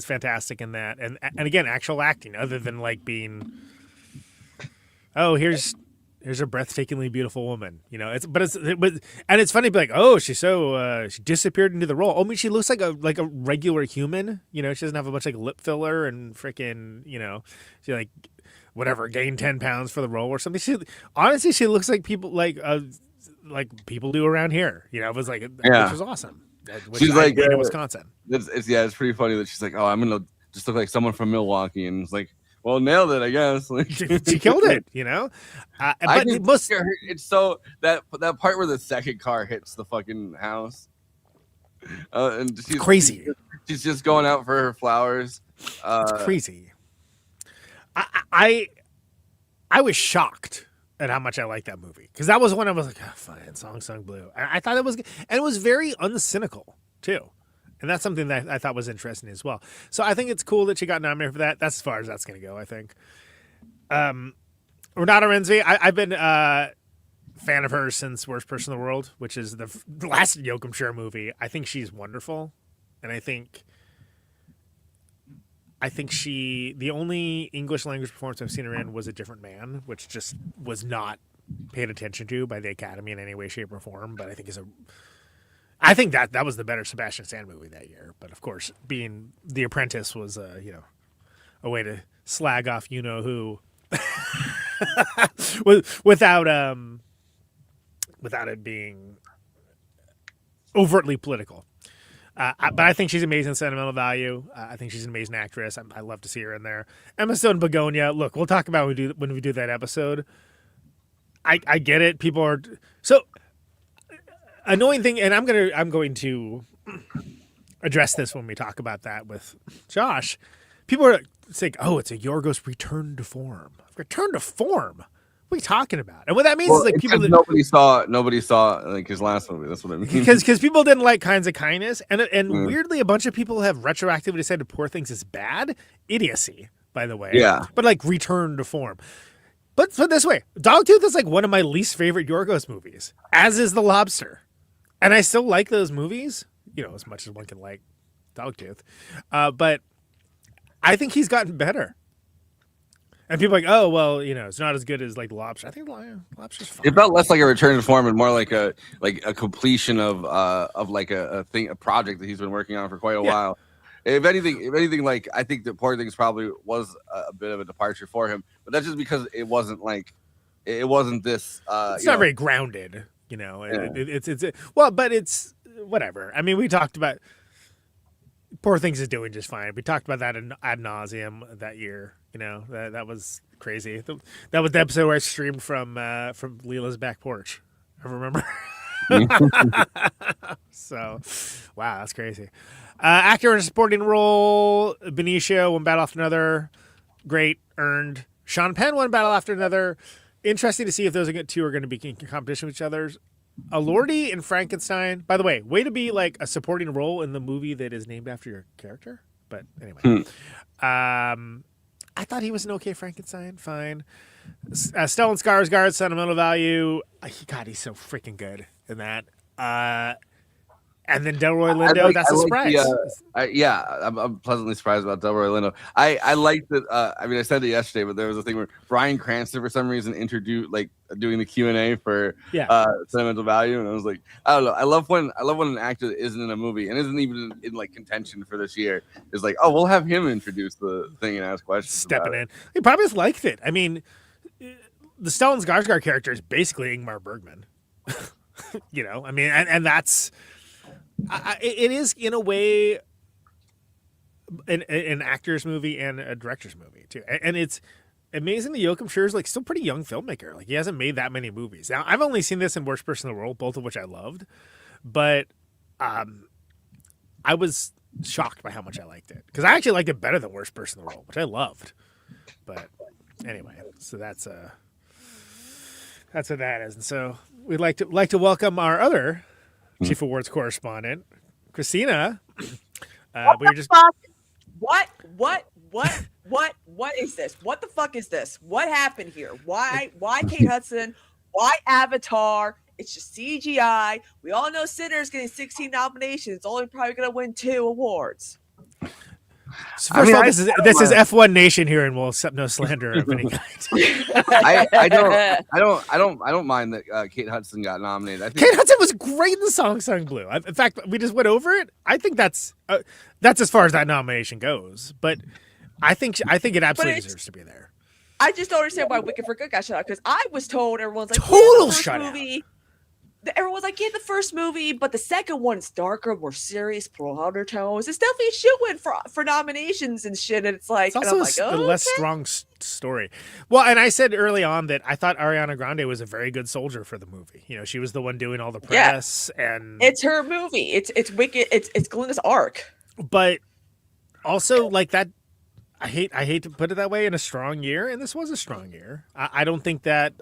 fantastic in that, and again, actual acting, other than like being, oh, here's a breathtakingly beautiful woman, it's funny to be like, oh, she's so she disappeared into the role. Oh, I mean, she looks like a regular human, she doesn't have a bunch of like lip filler and freaking, she like whatever gained 10 pounds for the role or something. She honestly, she looks like people like people do around here, it was like, which was awesome. She's like in Wisconsin. It's pretty funny that she's like, oh, I'm gonna just look like someone from Milwaukee, and it's like, well, nailed it, I guess. Like, she killed it, But it's so that part where the second car hits the fucking house, and she's crazy. She's just going out for her flowers. It's crazy. I was shocked at how much I liked that movie, because that was when I was like, oh, fine, Song Sung Blue. I thought it was, and it was very uncynical too, and that's something that I thought was interesting as well. So I think it's cool that she got nominated for that. That's as far as that's going to go, I think. Renata Renzi, I've been a fan of hers since Worst Person in the World, which is the last Joachim Trier movie. I think she's wonderful, and I think the only English language performance I've seen her in was A Different Man, which just was not paid attention to by the Academy in any way, shape, or form. But I think that was the better Sebastian Stan movie that year. But of course, being The Apprentice was a way to slag off who without it being overtly political. But I think she's amazing in Sentimental Value. I think she's an amazing actress. I love to see her in there. Emma Stone, Begonia. Look, we'll talk about when we do that episode. I get it. People are so annoying thing, and I'm going to address this when we talk about that with Josh. People are saying, "Oh, it's a Yorgos return to form." Return to form. What are you talking about? And what that means is like people that nobody saw like his last movie. That's what I mean. Because people didn't like Kinds of Kindness, and weirdly, a bunch of people have retroactively decided Poor Things is bad. Idiocy, by the way. Yeah. But like return to form. But put this way, Dogtooth is like one of my least favorite Yorgos movies, as is The Lobster, and I still like those movies. as much as one can like Dogtooth. But I think he's gotten better. And people are like, oh well, it's not as good as like Lobster. I think Lobster's fine. It felt less like a return to form and more like a completion of like a project that he's been working on for quite a while. If anything, like I think that Poor Things probably was a bit of a departure for him, but that's just because it wasn't this. It's not very grounded, It's but it's whatever. I mean, we talked about Poor Things is doing just fine. We talked about that ad nauseum that year. That was crazy. That was the episode where I streamed from Leela's back porch. I remember. So, wow, that's crazy. Actor in a supporting role: Benicio, One Battle After Another. Great, earned. Sean Penn, One Battle After Another. Interesting to see if those two are going to be in competition with each other. Elordi and Frankenstein. By the way, way to be like a supporting role in the movie that is named after your character. But anyway, I thought he was an okay Frankenstein. Fine. Stellan Skarsgård, Sentimental Value. God, he's so freaking good in that. And then Delroy Lindo. That's a surprise. I'm pleasantly surprised about Delroy Lindo. I liked that. I said it yesterday, but there was a thing where Bryan Cranston, for some reason, introduced doing the Q&A for Sentimental Value, and I was like, I don't know. I love when an actor that isn't in a movie and isn't even in like contention for this year is like, oh, we'll have him introduce the thing and ask questions. Stepping in, he probably just liked it. I mean, the Stellan Skarsgård character is basically Ingmar Bergman. And that's. It is in a way an actor's movie and a director's movie too, and it's amazing that Joachim Schur is like still pretty young filmmaker. Like he hasn't made that many movies. Now I've only seen this in Worst Person in the World, both of which I loved, but I was shocked by how much I liked it because I actually liked it better than Worst Person in the World, which I loved. But anyway, so that's what that is, and so we'd like to welcome our other Chief Awards correspondent, Christina. What the fuck? What is this? What the fuck is this? What happened here? Why Kate Hudson? Why Avatar? It's just CGI. We all know Sinner's getting 16 nominations. Only probably going to win 2 awards. So first of all, this is F1 Nation here, and we'll accept no slander of any kind. I don't mind that Kate Hudson got nominated. I think Kate Hudson was great in the Song Sung Blue. In fact, we just went over it. I think that's as far as that nomination goes. But I think it absolutely deserves to be there. I just don't understand why Wicked for Good got shut out because I was told everyone's like total shutout. Everyone's like, the first movie, but the second one's darker, more serious, more undertones. It's definitely a shoe-in for nominations and shit. And it's like, it's also a less strong story. Well, and I said early on that I thought Ariana Grande was a very good soldier for the movie. She was the one doing all the press, and it's her movie. It's Wicked. It's Glenda's arc. But also, like that, I hate to put it that way. In a strong year, and this was a strong year. I don't think that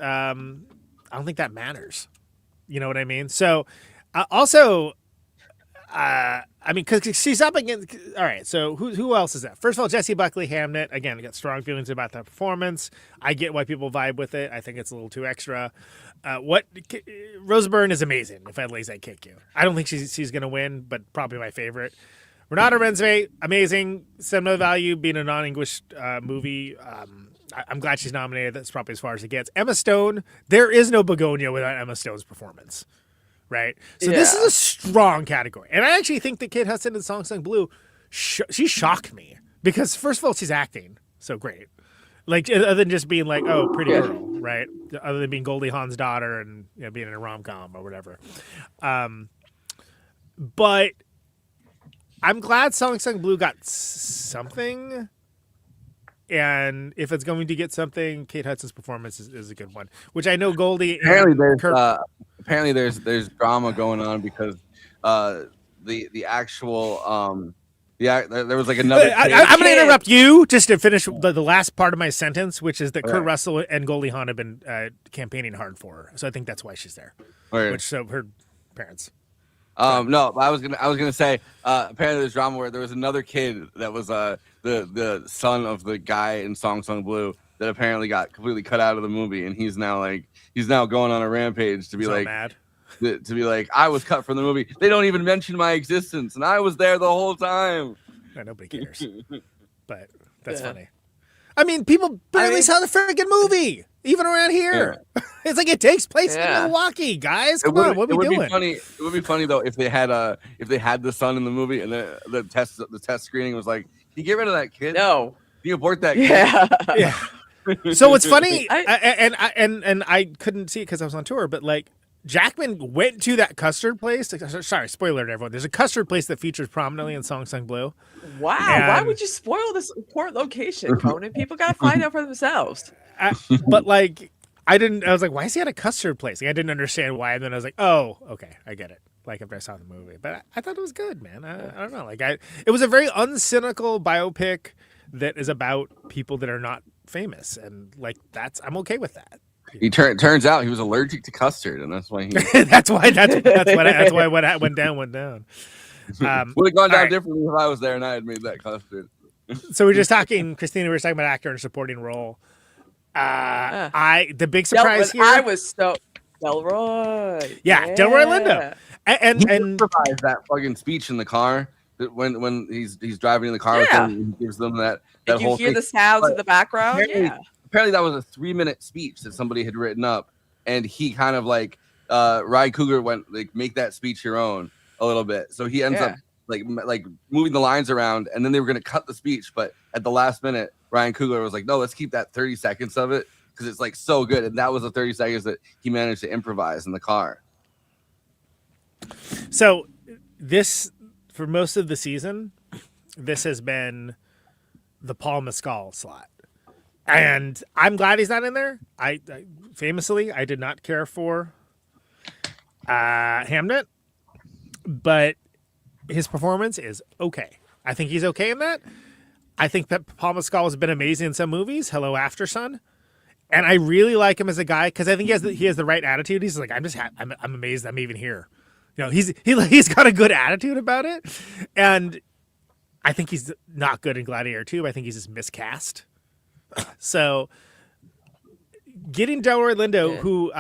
matters. You know what I mean? So, also, because she's up against. All right, so who else is that? First of all, Jessie Buckley, Hamnet. Again, I got strong feelings about that performance. I get why people vibe with it. I think it's a little too extra. Rose Byrne is amazing. If I had lazy, I'd kick you. I don't think she's going to win, but probably my favorite. Renata Rensve, amazing. Sentimental Value being a non-English movie. I'm glad she's nominated. That's probably as far as it gets. Emma Stone, there is no Begonia without Emma Stone's performance, right? So this is a strong category. And I actually think that Kate Hudson in Song Sung Blue, she shocked me. Because first of all, she's acting so great. Like, other than just being like, oh, pretty girl, right? Other than being Goldie Hawn's daughter and being in a rom-com or whatever. But I'm glad Song Sung Blue got something. And if it's going to get something, Kate Hudson's performance is a good one. Which I know Goldie. Apparently, there's drama going on because the actual there was like another. I'm going to interrupt you just to finish the last part of my sentence, which is that Kurt Russell and Goldie Hawn have been campaigning hard for her. So I think that's why she's there. So her parents. No, I was gonna say apparently there's drama where there was another kid that was the son of the guy in Song Sung Blue that apparently got completely cut out of the movie, and he's now going on a rampage to be so like mad. to be like, I was cut from the movie. They don't even mention my existence, and I was there the whole time. No, nobody cares. But that's funny. I mean, people barely saw the freaking movie, even around here. Yeah. It's like it takes place in Milwaukee, guys. Come on, what are we doing? It would be funny though if they had the son in the movie and the test screening was like, can you get rid of that kid? No, can you abort that kid? Yeah. So what's funny, and I couldn't see it because I was on tour, but like Jackman went to that custard place. Sorry, spoiler to everyone. There's a custard place that features prominently in Song Sung Blue. Wow, why would you spoil this important location, Conan? People got to find out for themselves. But like, I was like, why is he at a custard place? Like, I didn't understand why. And then I was like, oh, okay, I get it. Like after I saw the movie, but I thought it was good, man. I don't know. Like it was a very uncynical biopic that is about people that are not famous. And like, I'm okay with that. He turns out he was allergic to custard, and that's why he. that's why what went down. Would have gone down differently if I was there and I had made that custard. So we're just talking, Christina. We were talking about actor in a supporting role. The big surprise here. I was so Delroy. Yeah, Delroy Lindo, and he improvised that fucking speech in the car when he's driving in the car with them, and he gives them that whole. You hear the sounds in the background. Apparently that was a 3-minute speech that somebody had written up, and he kind of like Ryan Coogler went like make that speech your own a little bit. So he ends up like moving the lines around, and then they were going to cut the speech, but at the last minute, Ryan Coogler was like, "No, let's keep that 30 seconds of it because it's like so good." And that was the 30 seconds that he managed to improvise in the car. So this, for most of the season, this has been the Paul Mescal slot. And I'm glad he's not in there. I famously, I did not care for Hamnet, but his performance is okay. I think he's okay in that. I think that Paul Mescal has been amazing in some movies. Hello, Aftersun. And I really like him as a guy because I think he has the right attitude. He's like, I'm amazed I'm even here. You know, he's got a good attitude about it. And I think he's not good in Gladiator 2. I think he's just miscast. So getting Delroy Lindo, who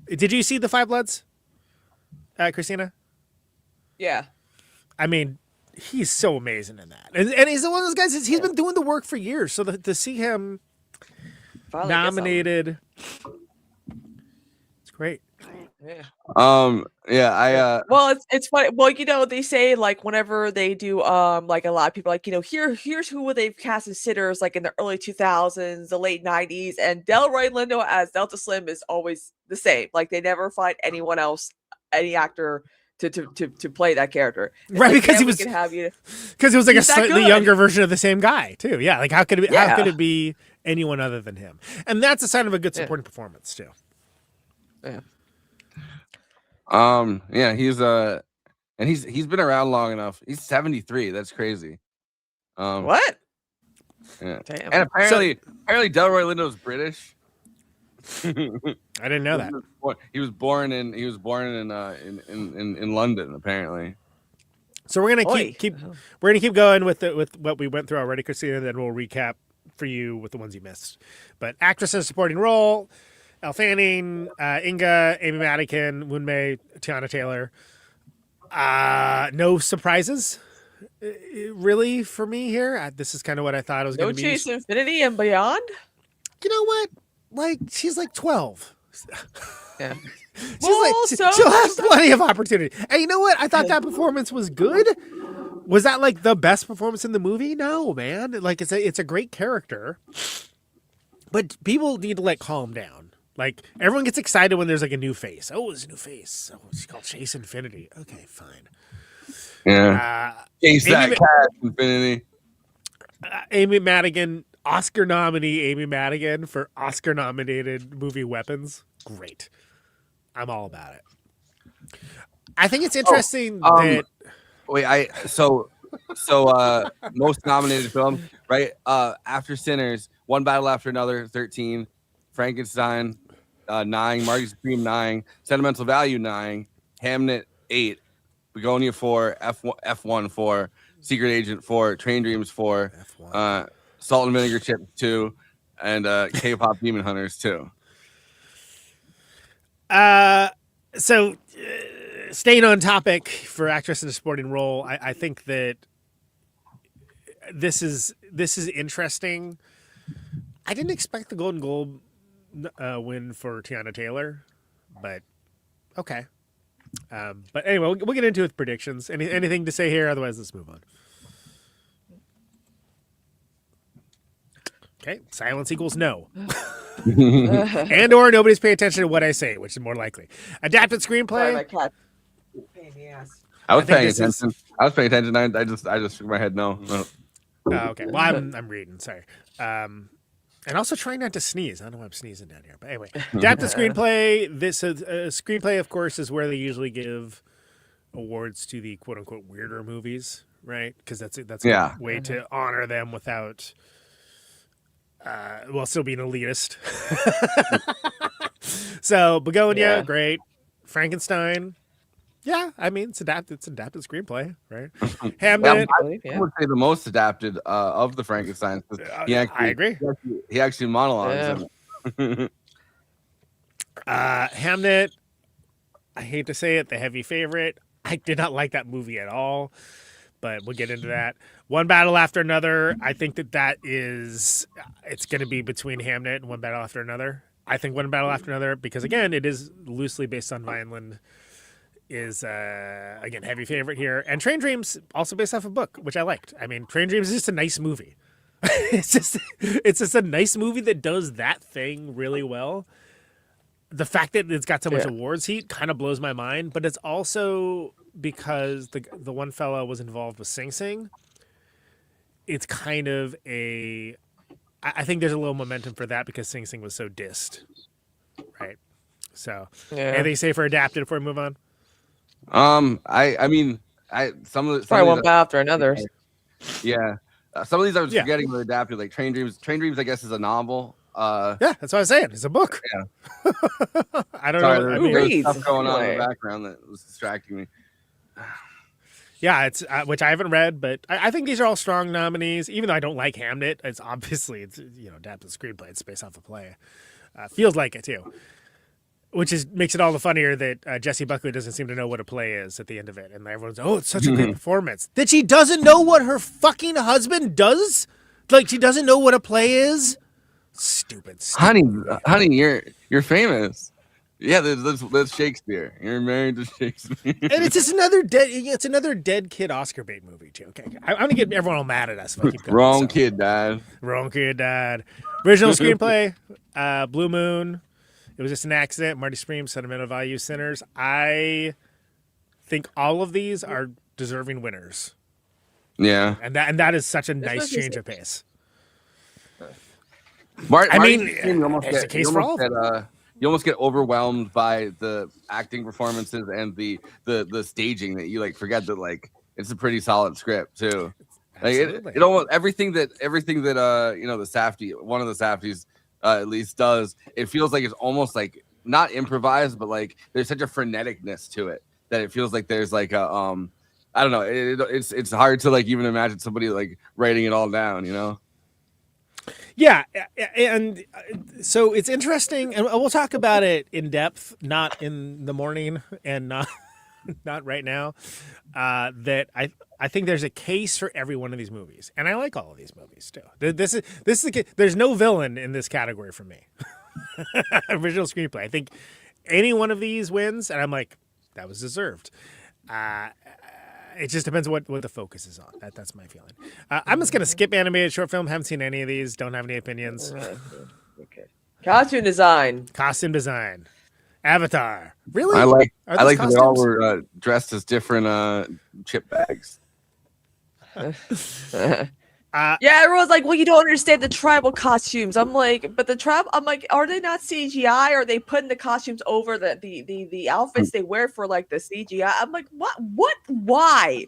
did you see The Five Bloods, Christina? Yeah. I mean, he's so amazing in that, and he's one of those guys. He's been doing the work for years. So to see him nominated, it's great. Yeah. Well, it's funny. Well, you know, they say like whenever they do like a lot of people like, you know, here's who they've cast as sitters like in the early 2000s, the late 90s, and Delroy Lindo as Delta Slim is always the same. Like they never find anyone else, any actor to play that character. It's right, like, because he was like a slightly younger version of the same guy too. Yeah, like how could it be anyone other than him? And that's a sign of a good supporting performance too. Yeah. He's and he's been around long enough. He's 73. That's crazy. What? Yeah. Damn. And apparently Delroy Lindo's British. I didn't know that. He was born in London apparently. So we're gonna keep going with what we went through already, Christina. Then we'll recap for you with the ones you missed. But actress in a supporting role. Elle Fanning, Inga, Amy Madigan, Woon-May, Tiana Taylor. No surprises, really, for me here. This is kind of what I thought it was going to be. No Chase Infinity and Beyond? You know what? Like, she's like 12. Yeah. She'll have plenty of opportunity. And you know what? I thought that performance was good. Was that like the best performance in the movie? No, man. Like, it's a great character. But people need to like calm down. Like, everyone gets excited when there's like a new face. Oh, there's a new face. Oh, it's called Chase Infinity. Okay, fine. Yeah. Chase that cash, Infinity. Amy Madigan, Oscar nominee Amy Madigan for Oscar nominated movie Weapons. Great. I'm all about it. I think it's interesting that. Wait, most nominated film, right? After Sinners, One Battle After Another, 13. Frankenstein, 9, Marty Supreme, 9, Sentimental Value, 9, Hamnet, 8, Begonia, 4, F1, 4, Secret Agent, 4, Train Dreams, 4, Salt and Vinegar Chip, 2, and K-Pop Demon Hunters, 2. So, staying on topic for actress in a supporting role, I think that this is interesting. I didn't expect the Golden Globe win for Tiana Taylor, but okay. But anyway, we'll get into it with predictions. Anything to say here? Otherwise, let's move on. Okay, silence equals no. And or nobody's paying attention to what I say, which is more likely. Adapted Sorry, screenplay. my cat. Pain in the ass. I was I think paying this is- attention. I was paying attention. I just shook my head. No. Okay, well, I'm reading. Sorry. And also trying not to sneeze. I don't know why I'm sneezing down here. But anyway, adapted screenplay. This screenplay, of course, is where they usually give awards to the quote unquote weirder movies, right? Because that's Yeah. a way to honor them without, while still being elitist. So Begonia, Yeah. great. Frankenstein. Yeah, I mean it's adapted screenplay, right? Hamlet. I would say the most adapted of the Frankenstein. I agree. He actually monologues. in it. Hamlet, I hate to say it, the heavy favorite. I did not like that movie at all, but we'll get into that. One Battle After Another, I think that is, it's going to be between Hamlet and One Battle After Another. I think One Battle After Another, because again, it is loosely based on Vineland, is, again, heavy favorite here. And Train Dreams, also based off a book, which I liked. I mean, Train Dreams is just a nice movie. It's just a nice movie that does that thing really well. The fact that it's got so much awards heat kind of blows my mind, but it's also because the one fellow was involved with Sing Sing. It's kind of I think there's a little momentum for that because Sing Sing was so dissed, right? So, anything you say for adapted before we move on? I mean, some of the Probably one after another. Yeah, some of these I was Yeah. forgetting were adapted, like Train Dreams. Train Dreams, I guess, is a novel. Yeah, that's what I was saying. It's a book. Yeah. I don't Sorry, know. I there mean, was reads stuff going on in anyway? the background that was distracting me. yeah, it's which I haven't read, but I think these are all strong nominees. Even though I don't like Hamlet, it's obviously adapted screenplay. It's based off a play. Feels like it too, which makes it all the funnier that Jessie Buckley doesn't seem to know what a play is at the end of it, and everyone's it's such a great performance that she doesn't know what her fucking husband does. Like she doesn't know what a play is. Stupid. Honey, you're famous. Yeah, that's Shakespeare. You're married to Shakespeare. And it's just another dead. It's another dead kid Oscar bait movie too. Okay, I'm gonna get everyone all mad at us if I keep going. Wrong So. kid, Dad. Wrong kid died. Original screenplay, Blue Moon. It was just an accident. Marty Scream, Sentimental Value, Sinners. I think all of these are deserving winners, Yeah. and that is such a nice was change of pace. I mean, it's a case for all of them. You almost get overwhelmed by the acting performances and the staging that you like forget that like it's a pretty solid script too. Like Absolutely. it almost everything that the Safdie, one of the Safdies at least does, it feels like it's almost like not improvised, but like there's such a freneticness to it that it feels like there's like a I don't know, it's hard to like even imagine somebody like writing it all down, you know. Yeah, and so it's interesting, and we'll talk about it in depth, not in the morning, and not right now. That I think there's a case for every one of these movies, and I like all of these movies too. This is there's no villain in this category for me. Original screenplay. I think any one of these wins, and I'm like, that was deserved. It just depends what the focus is on. That's my feeling. I'm just gonna skip animated short film. Haven't seen any of these. Don't have any opinions. Okay. Costume design. Costume design. Avatar. Really? I like Are I those like that they all costumes? were dressed as different chip bags. Yeah, everyone's like, well, you don't understand the tribal costumes. I'm like, but I'm like, are they not CGI? Or are they putting the costumes over the outfits they wear for like the CGI? I'm like, what, why?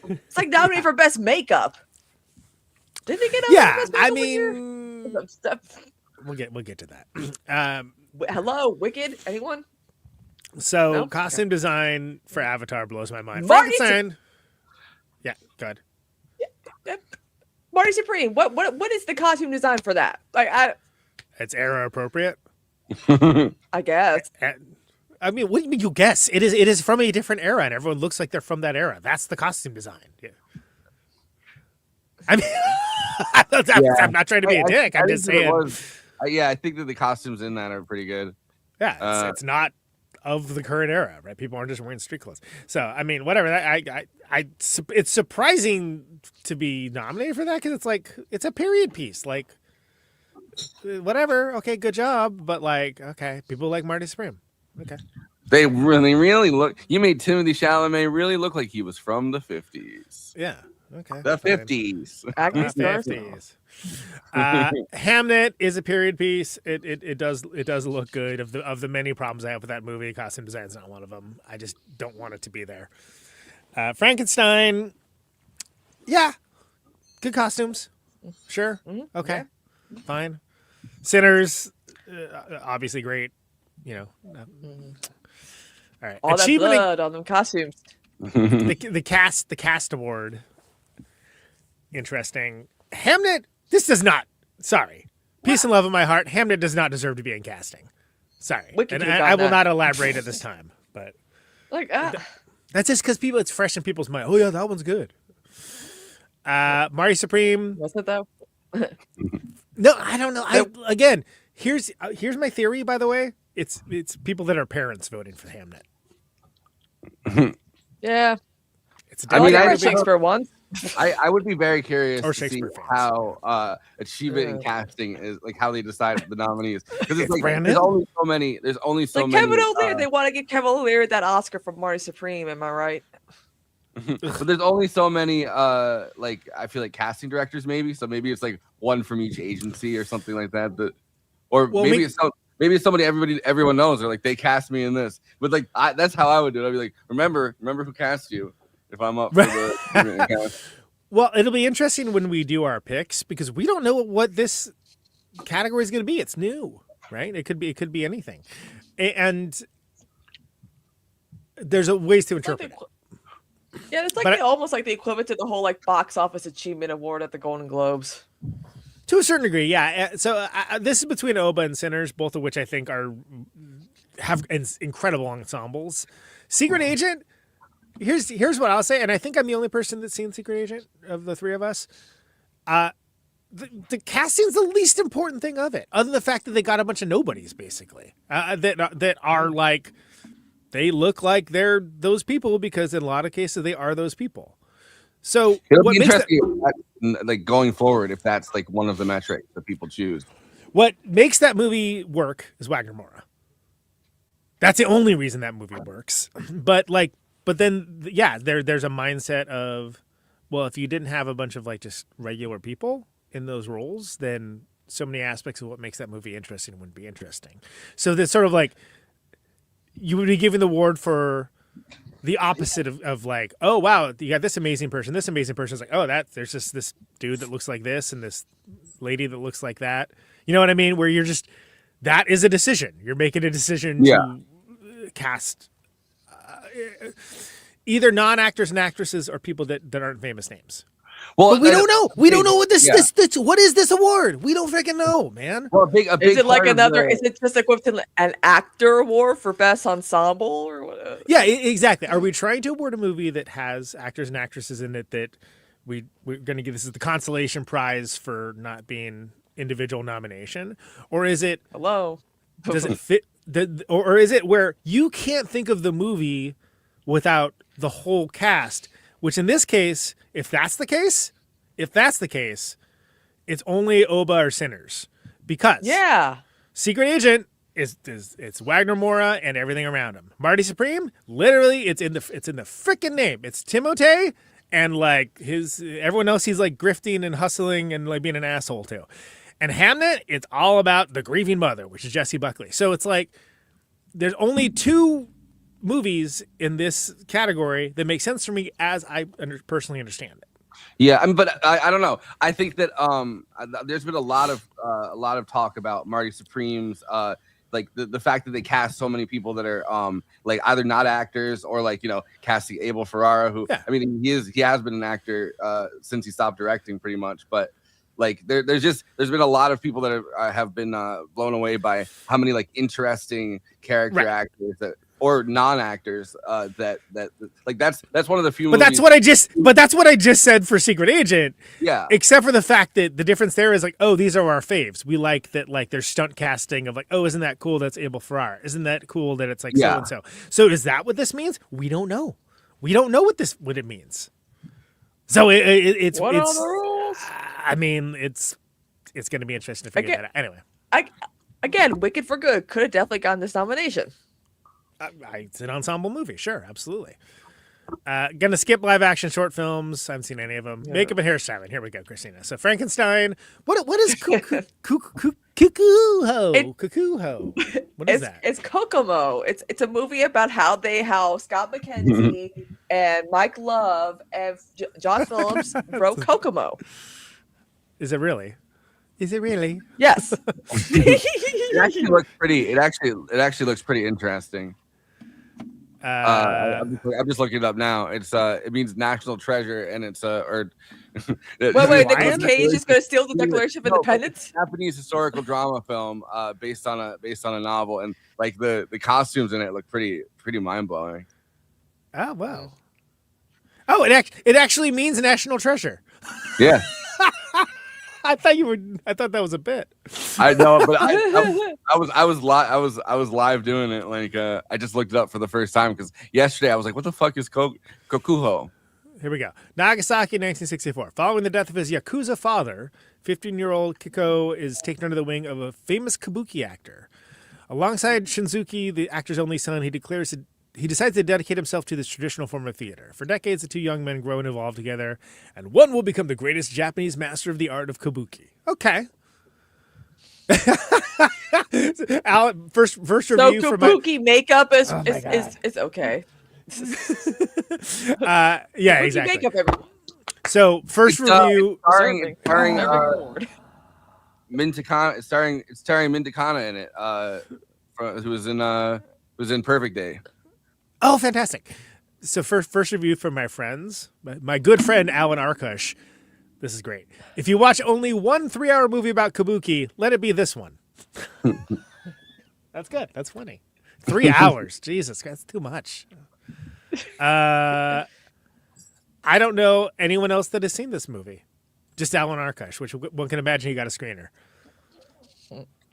It's like nominated for best makeup. Did they get Yeah, best I makeup one year? mean, Stuff. we'll get to that. Hello, Wicked? Anyone? So No? costume design for Avatar blows my mind. Marty- Frankenstein. Yeah, good. Marty Supreme. What is the costume design for that? Like, It's era appropriate. I guess. I mean, what do you mean you guess? It is from a different era, and everyone looks like they're from that era. That's the costume design. Yeah. I mean, I'm not trying to be a dick. I'm just saying. I think that the costumes in that are pretty good. Yeah, it's not of the current era, right? People aren't just wearing street clothes. So, I mean, whatever. It's surprising to be nominated for that because it's like it's a period piece. Like, whatever. Okay, good job. But like, okay, people like Marty Supreme. Okay. They really look. You made Timothée Chalamet really look like he was from the 50s. Yeah. Okay. The 50s. Agnes The Garza. 50s. Hamnet is a period piece. It does look good. Of the many problems I have with that movie, costume design is not one of them. I just don't want it to be there. Frankenstein, yeah, good costumes, sure, okay, fine. Sinners, obviously great. You know, all right. All that Achievement, blood on them costumes. the cast award. Interesting. Hamnet. This does not. Sorry. Peace and love in my heart. Hamnet does not deserve to be in casting. Sorry, We can and keep I on will that. not elaborate at this time. But Like, that's just because it's fresh in people's mind. Oh yeah, that one's good. Marty Supreme. was it though? No, I don't know. Again, here's my theory. By the way, it's people that are parents voting for Hamnet. Yeah. It's a I mean, I I read just- Shakespeare once. I would be very curious Or to see Shakespeare fans. how achievement and casting is, like how they decide the nominees, because it's like Brandon? there's only so many. There's only so Like many. Kevin O'Leary, they want to give Kevin O'Leary that Oscar for Marty Supreme. Am I right? But there's only so many. Like I feel like casting directors, maybe. So maybe it's like one from each agency or something like that. Or Well, maybe it's somebody everyone knows, or like they cast me in this. But like that's how I would do it. I'd be like, remember who cast you. If I'm up for the Well, it'll be interesting when we do our picks because we don't know what this category is going to be. It's new, right? It could be anything, and there's ways to interpret it. Yeah, it's like But almost like the equivalent to the whole like box office achievement award at the Golden Globes. To a certain degree, yeah. So this is between Oba and Sinners, both of which I think have incredible ensembles. Secret Agent. Here's what I'll say, and I think I'm the only person that's seen Secret Agent of the three of us. The casting's the least important thing of it, other than the fact that they got a bunch of nobodies, basically, that are like they look like they're those people because in a lot of cases they are those people. So It'll what be makes interesting, like going forward, if that's like one of the metrics that people choose. what makes that movie work is Wagner Moura. That's the only reason that movie works. But then, yeah, there's a mindset of, well, if you didn't have a bunch of like just regular people in those roles, then so many aspects of what makes that movie interesting wouldn't be interesting. So that's sort of like you would be giving the award for the opposite of like, oh wow, you got this amazing person. This amazing person is like, oh, there's just this dude that looks like this and this lady that looks like that. You know what I mean? Where you're just that is a decision. You're making a decision to cast. Either non-actors and actresses or people that aren't famous names. Well, But we don't know. We don't know what this what is this award? We don't freaking know, man. Well, a big Is it like part of another? the- Is it just equivalent to an actor award for best ensemble or what? Yeah, exactly. Are we trying to award a movie that has actors and actresses in it that we're going to give this as the consolation prize for not being individual nomination, or is it Hello. does it fit or is it where you can't think of the movie without the whole cast, which in this case, if that's the case, it's only Oba or Sinners because Yeah. Secret Agent is it's Wagner Moura and everything around him. Marty Supreme, literally, it's in the freaking name. It's Timothée and like everyone else he's like grifting and hustling and like being an asshole to. And Hamnet, it's all about the grieving mother, which is Jessie Buckley. So it's like there's only two movies in this category that make sense for me as I personally understand it. Yeah, I mean, but I don't know. I think that there's been a lot of talk about Marty Supreme's like the fact that they cast so many people that are like either not actors or like casting Abel Ferrara, who I mean he has been an actor since he stopped directing pretty much, but like there's been a lot of people that have been blown away by how many like interesting character actors that or non-actors that like that's one of the few. But that's what I just said for Secret Agent. Yeah. Except for the fact that the difference there is like, oh, these are our faves. We like that, like there's stunt casting of like, oh, isn't that cool? That's Abel Ferrara. Isn't that cool that it's like so and so? So is that what this means? We don't know. We don't know what it means. So it's What are the rules? I mean, it's going to be interesting to figure that out. Anyway, Again, Wicked for Good could have definitely gotten this nomination. It's an ensemble movie, sure, absolutely. Gonna skip live action short films. I haven't seen any of them. Yeah. Makeup and hairstyling. Here we go, Christina. So Frankenstein. What is Cuckoo Ho? Cuckoo Ho. What is that? It's Kokomo. It's a movie about how Scott McKenzie and Mike Love and John Phillips wrote Kokomo. Is it really? Is it really? Yes. It actually looks pretty. It actually looks pretty interesting. I'm just looking it up now. It means national treasure, and it's wait, Nicolas Cage is going to steal the Declaration of Independence? Japanese historical drama film based on a novel, and like the costumes in it look pretty mind blowing. Oh wow. Oh, it actually means national treasure. Yeah. I thought that was a bit. I know, but I was live doing it. Like I just looked it up for the first time because yesterday I was like, "What the fuck is Kokuho?" Here we go. Nagasaki, 1964. Following the death of his Yakuza father, 15-year-old Kiko is taken under the wing of a famous kabuki actor. Alongside Shinzuki, the actor's only son, he decides to dedicate himself to this traditional form of theater. For decades, the two young men grow and evolve together, and one will become the greatest Japanese master of the art of kabuki. Okay. Alan, first review so for my kabuki makeup is okay. Yeah, Kabuki exactly. makeup, everyone. So first review starring Deserving. It's starring Minta Kana in it. Who was in Perfect Day. Oh, fantastic. So first review from my friends. My good friend, Alan Arkush. This is great. If you watch only one 3-hour movie about kabuki, let it be this one. That's good. That's funny. 3 hours. Jesus, that's too much. I don't know anyone else that has seen this movie. Just Alan Arkush, which one can imagine he got a screener.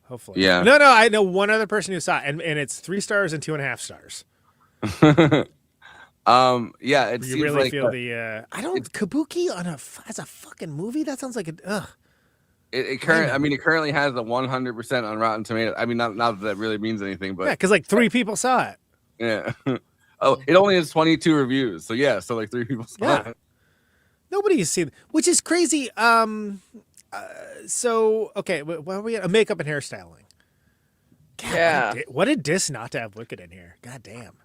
Hopefully. Yeah. No, I know one other person who saw it, and it's 3 stars and 2.5 stars. Yeah, it You seems really like feel kabuki as a fucking movie. That sounds like it currently has a 100% on Rotten Tomatoes. I mean, not that really means anything, but yeah, because like 3 people saw it. yeah. Oh, it only has 22 reviews, so yeah, so like 3 people saw it. Nobody's seen, which is crazy. So okay, what are we at? Makeup and hairstyling. God, Yeah. what a diss not to have Wicked in here. God damn.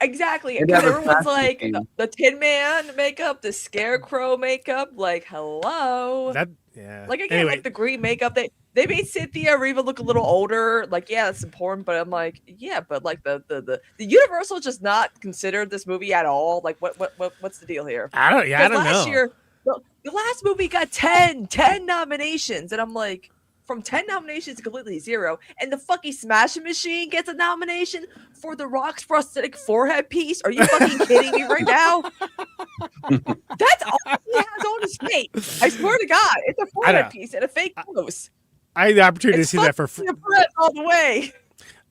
Exactly? They Because never everyone's like practiced the Tin Man makeup, the Scarecrow makeup. Like, hello. Like again, Anyway, like the green makeup. They made Cynthia Erivo look a little older. Like, yeah, that's important. But I'm like, yeah, but like the Universal just not considered this movie at all. Like, what's the deal here? I don't know. Last year, the last movie got 10 nominations, and I'm like, from 10 nominations to completely 0, and the fucking Smashing Machine gets a nomination for The Rock's prosthetic forehead piece. Are you fucking kidding me right now? That's all he has on his face. I swear to God, it's a forehead piece and a fake nose. I had the opportunity to see that for free. All the way.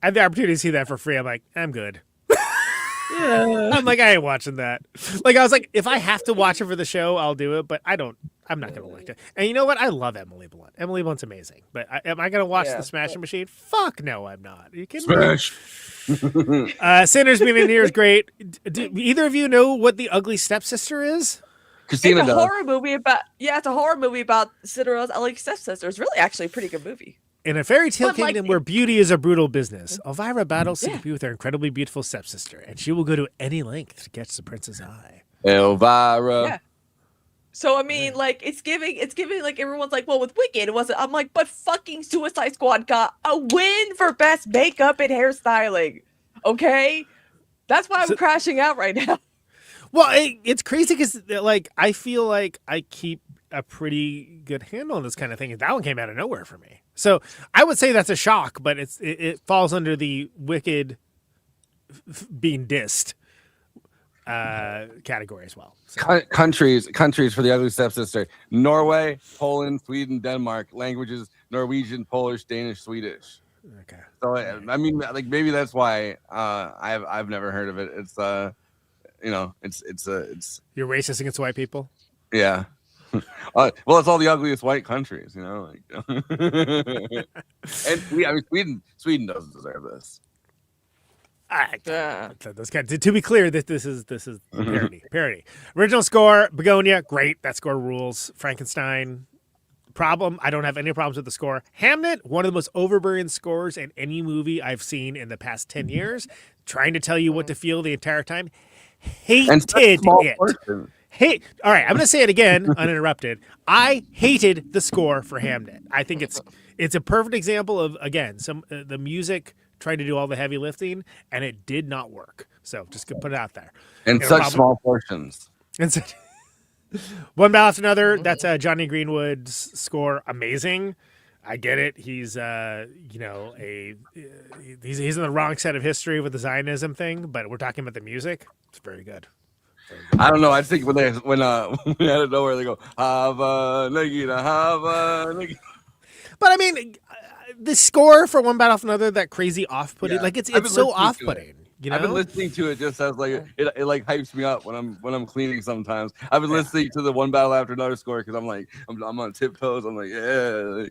I had the opportunity to see that for free. I'm like, I'm good. Yeah. I'm like, I ain't watching that. Like, I was like, if I have to watch it for the show, I'll do it. But I'm not going to like it. And you know what? I love Emily Blunt. Emily Blunt's amazing. But am I going to watch the Smashing Machine? Fuck no, I'm not. Are you kidding Smash. me? Sinners Being Near is great. Do either of you know what The Ugly Stepsister is? Christina it's a does. horror movie about it's a horror movie about Cinderella's ugly stepsister. It's really actually a pretty good movie. In a fairy tale But, like, kingdom where beauty is a brutal business, Elvira battles to be with her incredibly beautiful stepsister, and she will go to any length to catch the prince's eye. Elvira. Yeah. So I mean, like it's giving like everyone's like, well, with Wicked, it wasn't. I'm like, but fucking Suicide Squad got a win for best makeup and hairstyling. Okay, that's why I'm crashing out right now. Well, it's crazy because like I feel like I keep a pretty good handle on this kind of thing. That one came out of nowhere for me. So I would say that's a shock, but it falls under the Wicked being dissed category as well. So, Countries for the ugly stepsister: Norway, Poland, Sweden, Denmark. Languages: Norwegian, Polish, Danish, Swedish. okay. So I mean, like maybe that's why I've never heard of it. It's it's You're racist against white people? yeah. Well, it's all the ugliest white countries, like. And Sweden doesn't deserve this. Those guys, to be clear, that this is parody. Original score: Begonia, great. That score rules. Frankenstein, problem. I don't have any problems with the score. Hamnet, one of the most overbearing scores in any movie I've seen in the past 10 years. Trying to tell you what to feel the entire time. Hated it. All right, I'm going to say it again, uninterrupted. I hated the score for Hamnet. I think it's a perfect example of, again, the music tried to do all the heavy lifting, and it did not work. So just gonna put it out there. And such small portions. And so, One Battle After Another. That's Johnny Greenwood's score. Amazing. I get it. He's he's in the wrong side of history with the Zionism thing, but we're talking about the music. It's very good. I don't know. I think when out of nowhere they go Hava Nagina Hava Nagina. But I mean, the score for One Battle After Another, that crazy off-putting, Yeah. like it's so off-putting. I've been listening to it just as like it like hypes me up when I'm cleaning sometimes. I've been listening to the One Battle After Another score because I'm like I'm on tiptoes. I'm like yeah.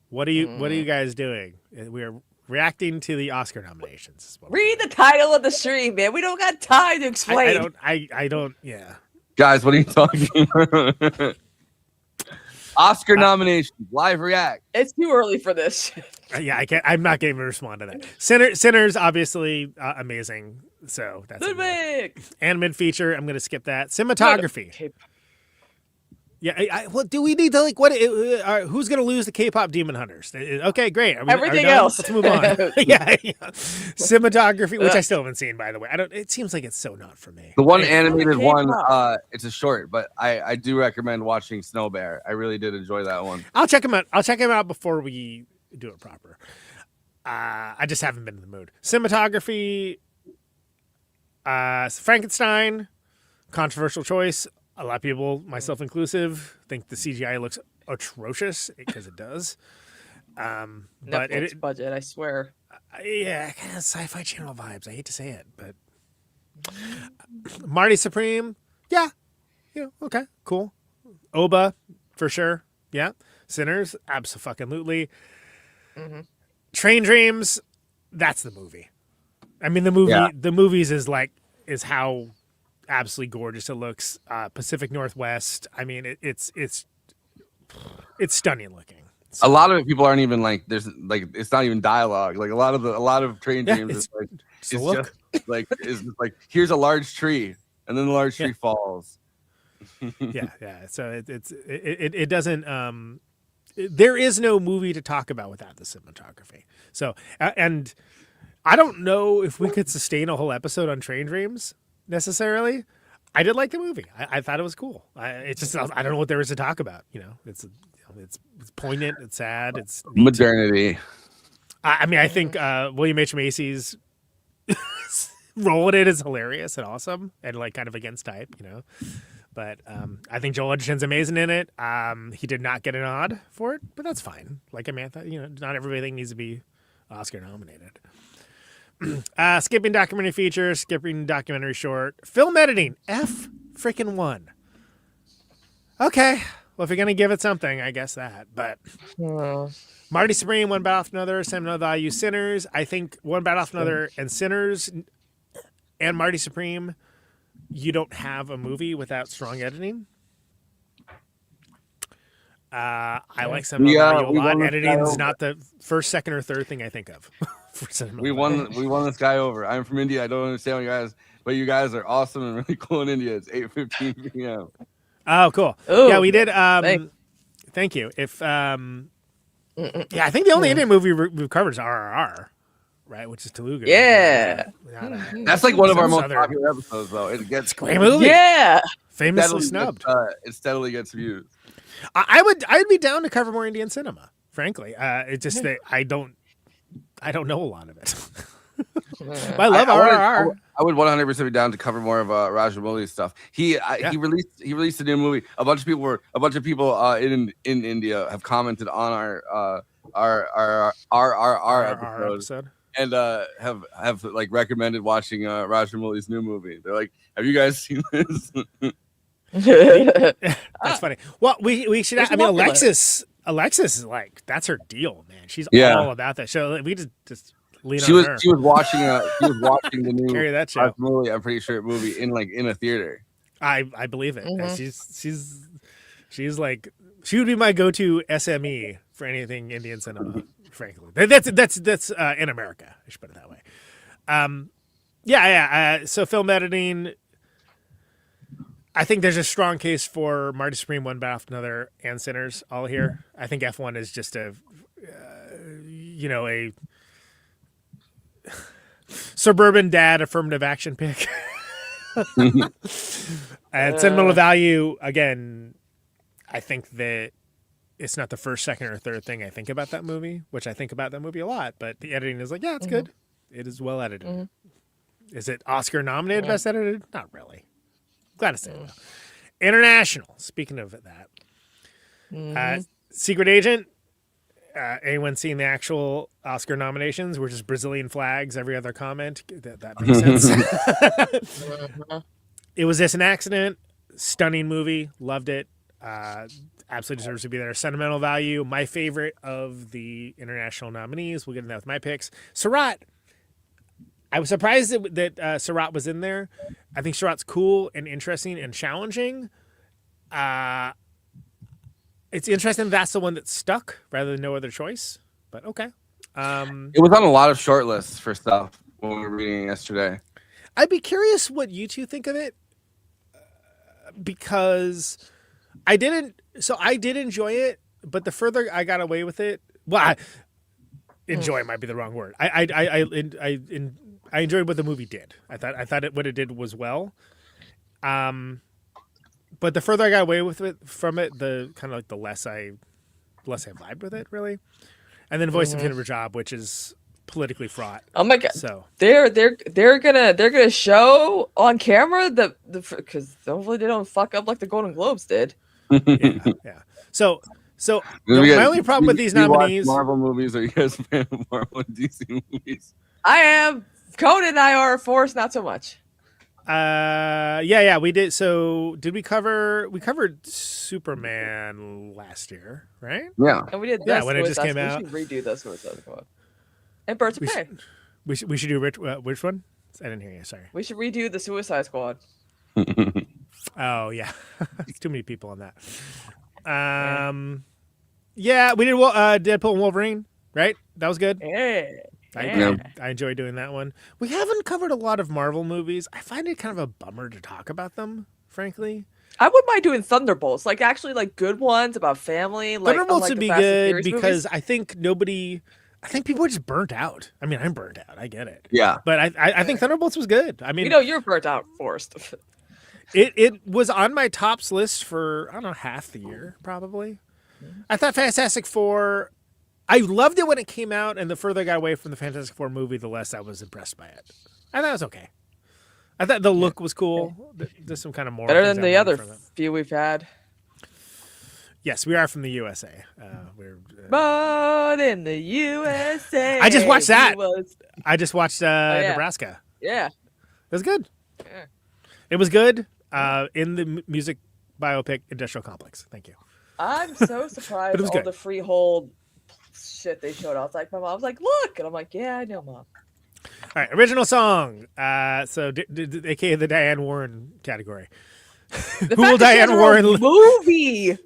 What are you guys doing? We're reacting to the Oscar nominations. Read the title of the stream, man. We don't got time to explain. I don't. Yeah. Guys, what are you talking about? Oscar nominations, live react. It's too early for this. Yeah, I can't. I'm not going to respond to that. Sinners, obviously amazing. So that's animated feature. I'm going to skip that. Cinematography. Okay. Yeah. What do we need to like? What? Who's going to lose the K-pop Demon Hunters? Okay, great. Everything else. Let's move on. yeah. Cinematography, which I still haven't seen, by the way. It seems like it's so not for me. The one animated one, it's a short, but I do recommend watching Snow Bear. I really did enjoy that one. I'll check him out before we do it proper. I just haven't been in the mood. Cinematography, Frankenstein, controversial choice. A lot of people, myself inclusive, think the CGI looks atrocious because it does. But Netflix budget, I swear. Yeah, kind of Sci-Fi Channel vibes. I hate to say it, but Marty Supreme, yeah, okay, cool. Oba, for sure, yeah. Sinners, abso-fucking-lutely. Mm-hmm. Train Dreams, that's the movie. I mean, the movies is how absolutely gorgeous it looks. Pacific Northwest. I mean, it's stunning looking. So, a lot of people aren't even like there's like it's not even dialogue. Like a lot of Train Dreams is like it's just like here's a large tree and then the large tree falls. yeah. So it doesn't. There is no movie to talk about without the cinematography. So and I don't know if we could sustain a whole episode on Train Dreams necessarily. I did like the movie. I thought it was cool. I don't know what there is to talk about. It's poignant. It's sad. It's neat. Modernity. I mean, I think William H. Macy's role in it is hilarious and awesome and like kind of against type, But I think Joel Edgerton's amazing in it. He did not get a nod for it, but that's fine. Like Amantha, not everything needs to be Oscar nominated. Skipping documentary feature, skipping documentary short, film editing, F1. Okay, well, if you're gonna give it something, I guess that. But Marty Supreme, One Battle After Another, Sentimental Value, Sinners. I think One Battle After Another and Sinners and Marty Supreme. You don't have a movie without strong editing. I like Sentimental Value a lot. Editing is not the first, second, or third thing I think of. We won this guy over. I'm from India. I don't understand but you guys are awesome and really cool in India. It's 8:15 p.m. Oh, cool. Ooh, yeah, we did. Thank you. If I think the only Indian movie we've covered is RRR, right? Which is Telugu. Yeah, that's like one of our most popular episodes, though. It gets great movie. Yeah, famously snubbed. It steadily gets views. I'd be down to cover more Indian cinema. Frankly, it's just that I don't know a lot of it. I love RRR. I would 100% be down to cover more of Rajamouli's stuff. He released a new movie. A bunch of people in India have commented on our episode. And have like recommended watching Rajamouli's new movie. They're like, "Have you guys seen this?" That's funny. Well, we should. I mean, Alexis is like, that's her deal, man. She's all about that show. We just lean on her. She was watching the new Carry that show. Rajmouli, I'm pretty sure, movie in a theater. I believe it. She's like, she would be my go-to SME for anything Indian cinema. Frankly, that's in America. I should put it that way. So film editing. I think there's a strong case for Marty Supreme, One Bat After Another, and Sinners all here. I think F1 is just a suburban dad affirmative action pick. And sentimental value, again, I think that it's not the first, second, or third thing I think about that movie, which I think about that movie a lot, but the editing is like, yeah, it's good. It is well edited. Is it Oscar nominated best edited? Not really. Glad to say it. International, speaking of that. Secret Agent, anyone seen the actual Oscar nominations? We're just Brazilian flags, every other comment. That makes sense. It Was This an Accident? Stunning movie. Loved it. Absolutely deserves to be there. Sentimental value. My favorite of the international nominees. We'll get into that with my picks. Surat. I was surprised that Surat was in there. I think Surat's cool and interesting and challenging. It's interesting that's the one that stuck rather than No Other Choice. But okay. It was on a lot of shortlists for stuff when we were reading yesterday. I'd be curious what you two think of it. Because I did enjoy it, but the further I got away with it, enjoy might be the wrong word. I enjoyed what the movie did. I thought what it did was well. But the further I got away with it from it, the kind of like the less I vibed with it, really. And then Voice of Hinder Job, which is politically fraught. Oh my god! So they're gonna show on camera because hopefully they don't fuck up like the Golden Globes did. Yeah. So my only problem with these nominees, Marvel movies. Are you guys a fan of Marvel and DC movies? I am. Conan and I are, Forrest not so much. We did. So did we covered Superman last year, right? Yeah. And we did. When it just came out. We should redo the Suicide Squad. And Birds of Prey. We should do which one? I didn't hear you. Sorry. We should redo the Suicide Squad. Oh yeah, it's too many people on that. We did Deadpool and Wolverine, right? That was good. I enjoy doing that one. We haven't covered a lot of Marvel movies. I find it kind of a bummer to talk about them, frankly. I wouldn't mind doing Thunderbolts, like actually like good ones about family. Like, Thunderbolts would be good because movies. I think people are just burnt out. I mean, I'm burnt out. I get it. Yeah. But I think Thunderbolts was good. I mean, you're burnt out, Forrest. It was on my tops list for, I don't know, half the year, probably. I thought Fantastic Four, I loved it when it came out, and the further I got away from the Fantastic Four movie, the less I was impressed by it. I thought it was okay. I thought the look was cool. There's some kind of more. Better than the other few we've had. Yes, we are from the USA. But in the USA. I just watched that. I just watched Nebraska. Yeah. It was good. Yeah. It was good in the music biopic Industrial Complex. Thank you. I'm so surprised all the Freehold shit they showed. I was like, my mom was like, look. And I'm like, yeah, I know, Mom. All right, original song. AKA the Diane Warren category. Who will Diane Warren movie?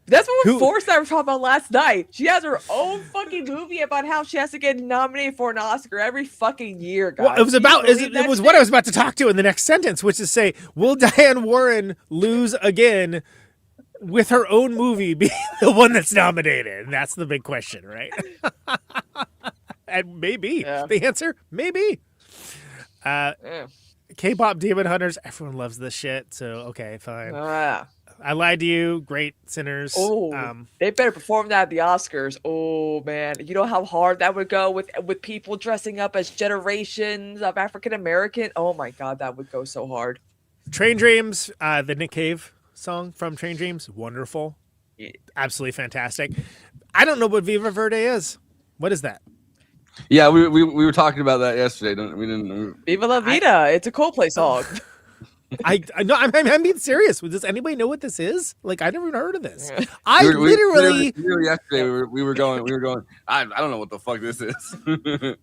That's what Forrest and I were talking about last night. She has her own fucking movie about how she has to get nominated for an Oscar every fucking year, guys. Well, it was what I was about to talk to in the next sentence, which is say, will Diane Warren lose again with her own movie being the one that's nominated? And that's the big question, right? And maybe. Yeah. The answer, maybe. K-pop Demon Hunters, everyone loves this shit, so okay, fine. I Lied to You. Great. Sinners. Oh, they better perform that at the Oscars. Oh man, you know how hard that would go with people dressing up as generations of African American. Oh my God, that would go so hard. Train Dreams. The Nick Cave song from Train Dreams. Wonderful. Absolutely fantastic. I don't know what Viva Verde is. What is that? Yeah, we were talking about that yesterday. We didn't. Viva la Vida. It's a Coldplay song. I know. I'm being serious. Does anybody know what this is? Like, I never even heard of this. Yeah. I literally yesterday we were going. I don't know what the fuck this is.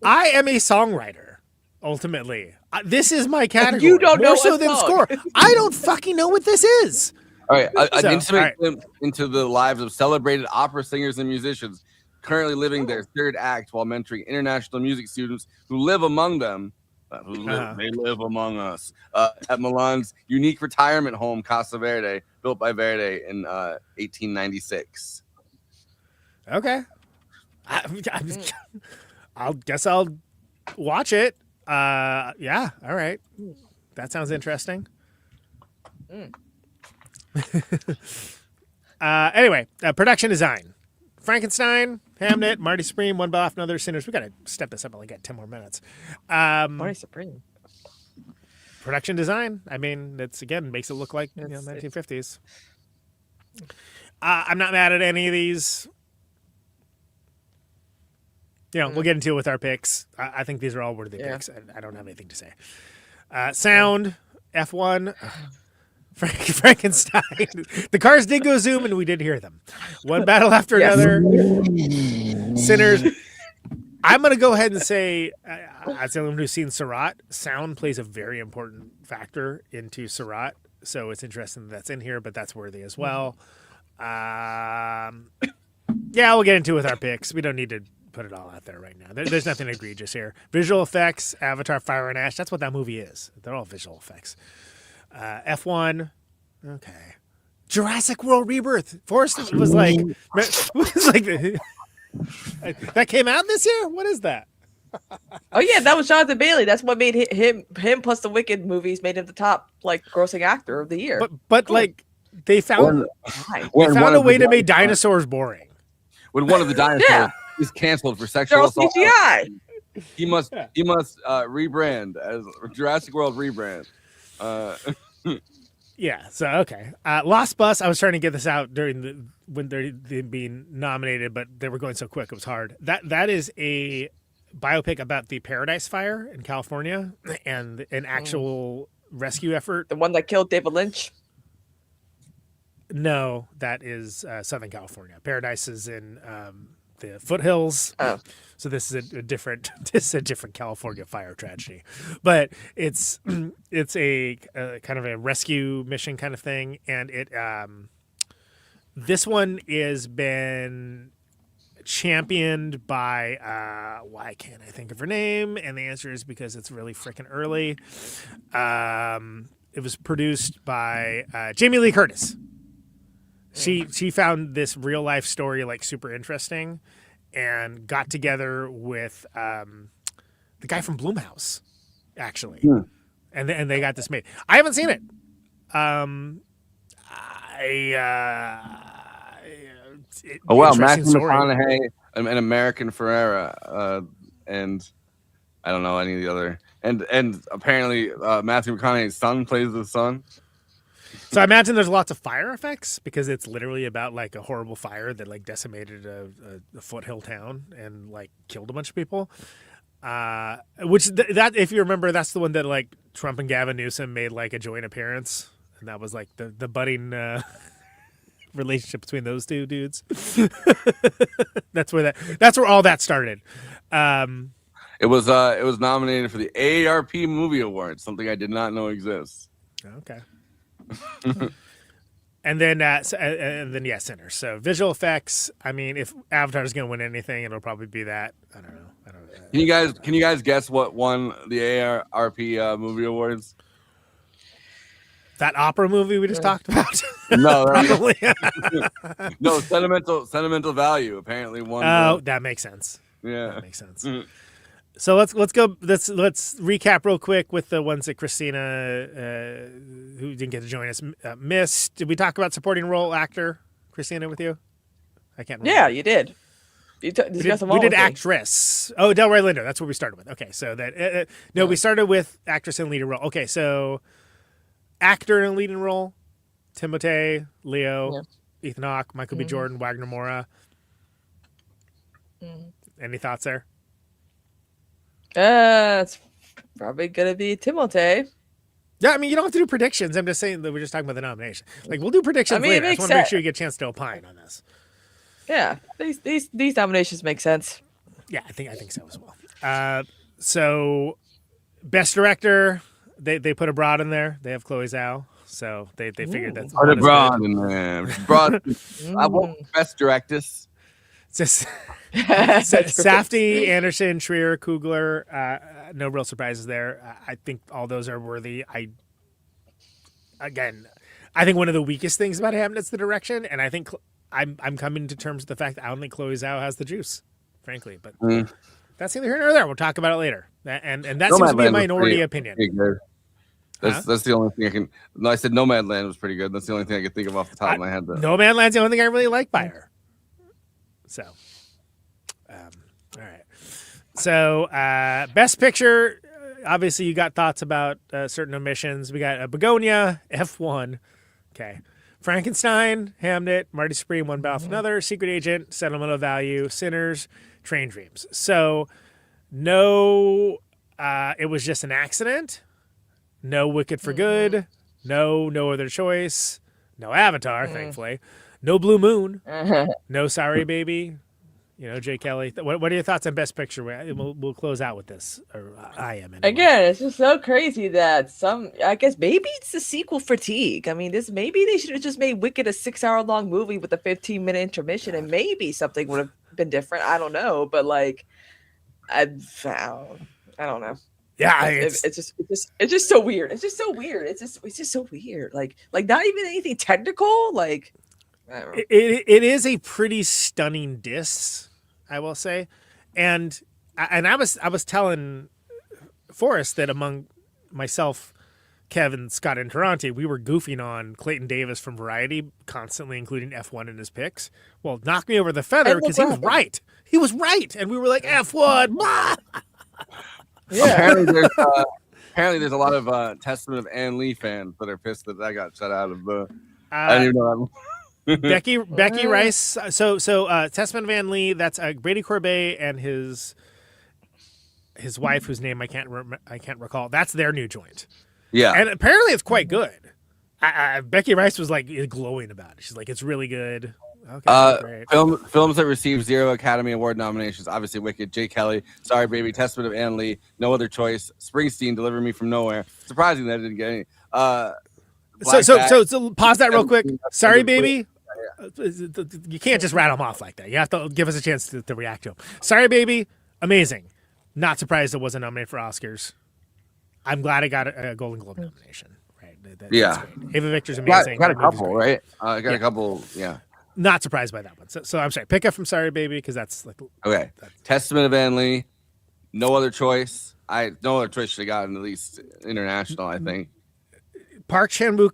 I am a songwriter. Ultimately, this is my category. You don't know more so a than song. score. I don't fucking know what this is. All right, an So, intimate all right. glimpse into the lives of celebrated opera singers and musicians currently living their third act while mentoring international music students who live among them. They live among us at Milan's unique retirement home, Casa Verde, built by Verdi in 1896. Okay. I'll guess I'll watch it. Yeah. All right. That sounds interesting. Anyway, production design. Frankenstein, Hamnet, Marty Supreme, One Bell After Another, Sinners. We got to step this up. I only got 10 more minutes. Marty Supreme. Production design. I mean, it's again makes it look like 1950s. I'm not mad at any of these. We'll get into it with our picks. I think these are all worthy picks. I don't have anything to say. Sound, F1, Frankenstein. The cars did go zoom, and we did hear them. One battle after another. Sinners. I'm going to go ahead and say, as anyone who's seen Surratt, sound plays a very important factor into Surratt. So it's interesting that's in here, but that's worthy as well. Yeah, we'll get into it with our picks. We don't need to put it all out there right now. There's nothing egregious here. Visual effects, Avatar, Fire and Ash. That's what that movie is. They're all visual effects. F1. Okay. Jurassic World Rebirth. Forrest was like that came out this year? What is that? Oh yeah, that was Jonathan Bailey. That's what made him plus the Wicked movies made him the top grossing actor of the year. But like they found a way to make dinosaurs boring. When one of the dinosaurs is canceled for sexual assault, CGI. He must rebrand as Jurassic World rebrand. Yeah. So okay, Lost Bus. I was trying to get this out during when they're being nominated, but they were going so quick it was hard. That is a biopic about the Paradise Fire in California and an actual rescue effort. The one that killed David Lynch. No, that is Southern California. Paradise is in the foothills. Oh. So this is a different California fire tragedy, but it's a kind of a rescue mission kind of thing, and it this one is been championed by why can't I think of her name? And the answer is because it's really freaking early. It was produced by Jamie Lee Curtis. She found this real life story like super interesting, and got together with the guy from Blumhouse, actually, and they got this made. I haven't seen it. Matthew McConaughey, an American Ferrera, and I don't know any of the other, and apparently Matthew McConaughey's son plays the son. So I imagine there's lots of fire effects because it's literally about like a horrible fire that like decimated a foothill town and like killed a bunch of people. That if you remember, that's the one that like Trump and Gavin Newsom made like a joint appearance, and that was like the budding relationship between those two dudes. That's where all that started. It was nominated for the AARP Movie Award, something I did not know exists. Okay. And then Sinners. So visual effects. I mean, if Avatar is going to win anything, it'll probably be that. I don't know. Can you guys guess what won the AARP Movie Awards? That opera movie we just talked about. No, no. Sentimental Value apparently won. Oh, that makes sense. Yeah, that makes sense. So let's go. Let's recap real quick with the ones that Christina, who didn't get to join us, missed. Did we talk about supporting role actor, Christina, with you? I can't remember. Yeah, you did. You discussed them all We did with me. actress. Oh, Delroy Lindo. That's what we started with. Okay, so that no, we started with actress in leading role. Okay, so actor in a leading role: Timothée, Leo, Ethan Hawke, Michael B. Jordan, Wagner Moura. Any thoughts there? It's probably gonna be Timothée. Yeah, I mean, you don't have to do predictions. I'm just saying that we're just talking about the nomination. Like, we'll do predictions I mean, later. it I makes just want to make sense. sure you get a chance to opine on this. Yeah, these nominations make sense. Yeah, I think so as well. So, best director, they put Abroad in there. They have Chloe Zhao, so they figured that's Put one is Broad good. in there. Broad. I want best directress. It's just That's Safdie, Anderson, Trier, Kugler. No real surprises there. I think all those are worthy. I think one of the weakest things about Hamnet's the direction, and I think I'm coming to terms with the fact that I don't think Chloe Zhao has the juice, frankly. But that's neither here nor there. We'll talk about it later. And that seems to be a minority opinion. Pretty good. That's the only thing I can. No, I said Nomadland was pretty good. That's the only thing I could think of off the top of my head. Though. Nomadland's the only thing I really like by her. So, all right. So, best picture. Obviously, you got thoughts about certain omissions. We got Begonia, F1. Okay. Frankenstein, Hamnet, Marty Supreme, One Battle for Another, Secret Agent, Settlement of Value, Sinners, Train Dreams. So, no, it was just an accident. No Wicked for Good. No Other Choice. No Avatar, thankfully. No Blue Moon. No Sorry Baby. Jay Kelly. What are your thoughts on Best Picture? We'll close out with this. Or I am anyway. Again, it's just so crazy that I guess maybe it's the sequel fatigue. I mean, maybe they should have just made Wicked a 6-hour-long movie with a 15-minute intermission, and maybe something would have been different. I don't know, but like, I don't know. Yeah, it's just so weird. It's just so weird. It's just so weird. Like not even anything technical. Like, I don't know. It is a pretty stunning diss, I will say, and I was telling Forrest that among myself, Kevin, Scott, and Taranti, we were goofing on Clayton Davis from Variety, constantly including F1 in his picks. Well, knock me over the feather because he was right. He was right, and we were like F1. Blah! Yeah. Apparently, there's a lot of Testament of Ann Lee fans that are pissed that I got shut out of the. I didn't even know that. Becky Rice. So Testament of Ann Lee. That's Brady Corbet and his wife, whose name I can't recall. That's their new joint. Yeah, and apparently it's quite good. Becky Rice was like glowing about it. She's like, it's really good. Okay, great. Films that received 0 Academy Award nominations. Obviously, Wicked, Jay Kelly, Sorry Baby, Testament of Ann Lee, No Other Choice, Springsteen, Deliver Me from Nowhere. Surprising that I didn't get any. So pause that real quick. Sorry Baby. You can't just rattle them off like that. You have to give us a chance to react to them. Sorry Baby, amazing. Not surprised it wasn't nominated for Oscars. I'm glad it got a Golden Globe nomination. Right? Yeah. Ava Victor's amazing. Got a couple, right? A couple, yeah. Not surprised by that one. So I'm sorry. Pick up from Sorry Baby because that's like okay. Testament of Ann Lee, No Other Choice. No Other Choice should have gotten at least international. I think Park Chan-wook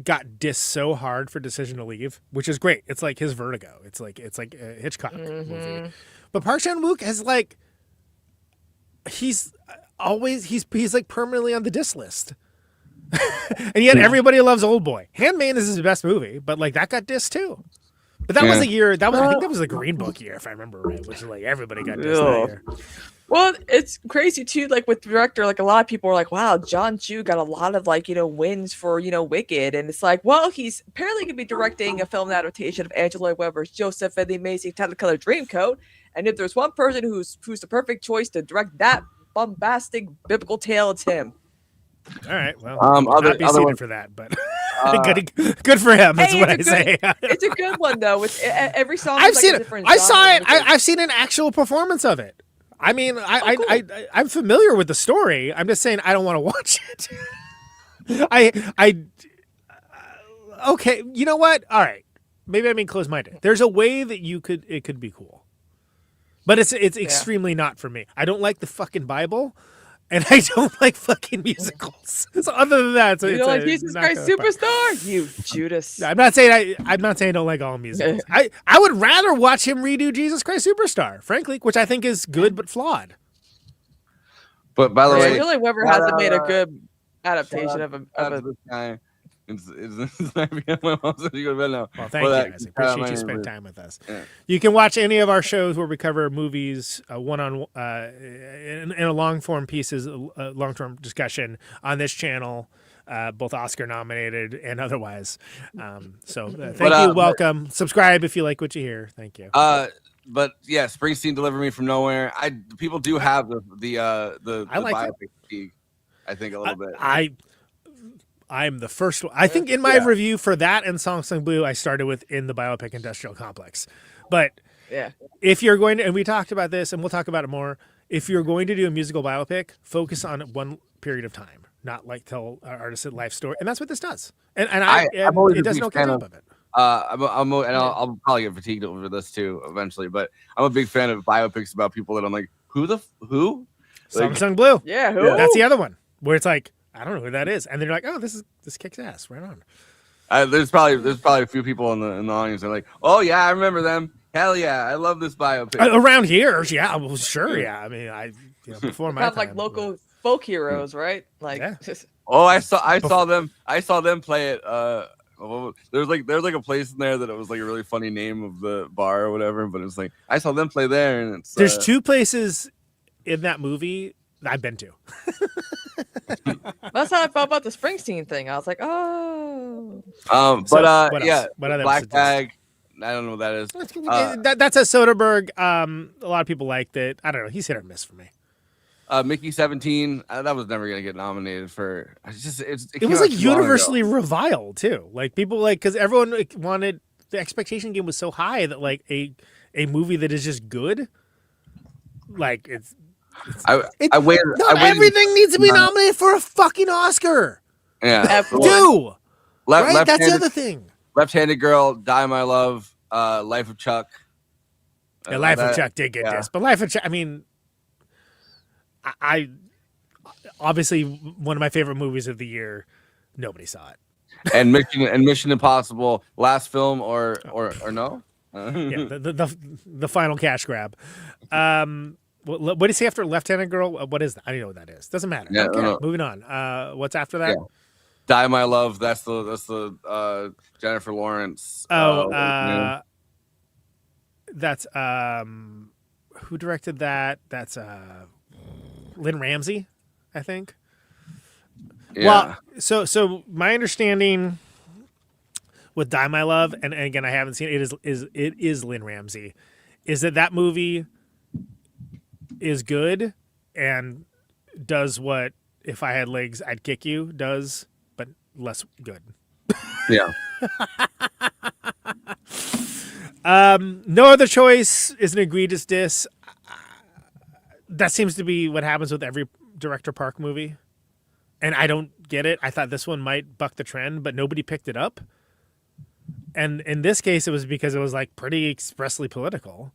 got dissed so hard for Decision to Leave, which is great. It's like his Vertigo. It's like a Hitchcock movie. But Park Chan-wook has like he's like permanently on the diss list. And yet everybody loves Old Boy. Handmaiden is his best movie, but like that got dissed too. But that was a year. I think that was the Green Book year, if I remember right, which is like everybody got dissed that year. Well, it's crazy too. Like with director, like a lot of people are like, "Wow, John Chu got a lot of like wins for Wicked," and it's like, well, he's apparently going to be directing a film adaptation of Andrew Lloyd Webber's Joseph and the Amazing Technicolor Dreamcoat. And if there's one person who's the perfect choice to direct that bombastic biblical tale, it's him. All right, well, not be seated for that, but good for him. That's what I say. It's a good one though. With every song, I've seen it. I saw it. I've seen an actual performance of it. I mean, I'm familiar with the story. I'm just saying I don't want to watch it. Okay, you know what? All right, maybe I'm being close-minded. There's a way that it could be cool. But it's extremely not for me. I don't like the fucking Bible, and I don't like fucking musicals. So other than that, You don't like Jesus Christ Superstar? You Judas. I'm not saying I don't like all musicals. I would rather watch him redo Jesus Christ Superstar, frankly, which I think is good but flawed. But by the I way, feel like Weber hasn't made a good adaptation of a. this guy. I forget my mom said you go to bed now. Well, thank you guys. I appreciate you spending time with us. Yeah. You can watch any of our shows where we cover movies in a long form pieces, long term discussion on this channel, both Oscar nominated and otherwise. So thank you, welcome, subscribe if you like what you hear. Thank you. But yeah, Springsteen Deliver Me From Nowhere. People do have the like biopic fatigue. I think a little bit. I'm the first one. I think in my review for that and Song Sung Blue, I started with In the Biopic Industrial Complex. But if you're going to, and we talked about this, and we'll talk about it more, if you're going to do a musical biopic, focus on one period of time, not like tell an artist's life story. And that's what this does. And it does an okay job of it. I'll probably get fatigued over this too eventually, but I'm a big fan of biopics about people that I'm like, who? Song Sung Blue. Yeah, who? That's the other one where it's like, I don't know who that is, and they're like, "Oh, this kicks ass." Right on. There's probably a few people in the audience that are like, "Oh yeah, I remember them. Hell yeah, I love this biopic." Around here, yeah, well, sure, yeah. I mean, before my time, like local folk heroes, right? Like, oh, I saw them. I saw them play it. There's like a place in there that it was like a really funny name of the bar or whatever, but it's like I saw them play there, and it's there's two places in that movie I've been to. That's how I felt about the Springsteen thing. I was like, oh. Black Bag. I don't know what that is. That's a Soderbergh. A lot of people liked it. I don't know. He's hit or miss for me. Mickey 17. That was never gonna get nominated for. It was like universally reviled too. Like people because everyone wanted the expectation game was so high that like a movie that is just good, like it's. Everything needs to be nominated for a fucking Oscar. Yeah, right. That's the other thing. Left-Handed Girl, Die My Love, Life of Chuck. Life of Chuck did get this, but Life of Chuck. I mean, I obviously one of my favorite movies of the year. Nobody saw it. And Mission Impossible, last film or no? Yeah, the final cash grab. What do you say after Left-Handed Girl? What is that? I don't know what that is. Doesn't matter. Yeah, okay, no. Moving on. What's after that? Yeah. Die My Love. That's the Jennifer Lawrence. That's who directed that? That's Lynn Ramsey, I think. Yeah. Well, so my understanding with Die My Love, and again I haven't seen it, it is Lynn Ramsey, is that movie is good and does what If I Had Legs I'd Kick You does, but less good. Yeah. No Other Choice is an egregious diss. That seems to be what happens with every Director Park movie. And I don't get it. I thought this one might buck the trend, but nobody picked it up. And in this case, it was because it was like pretty expressly political.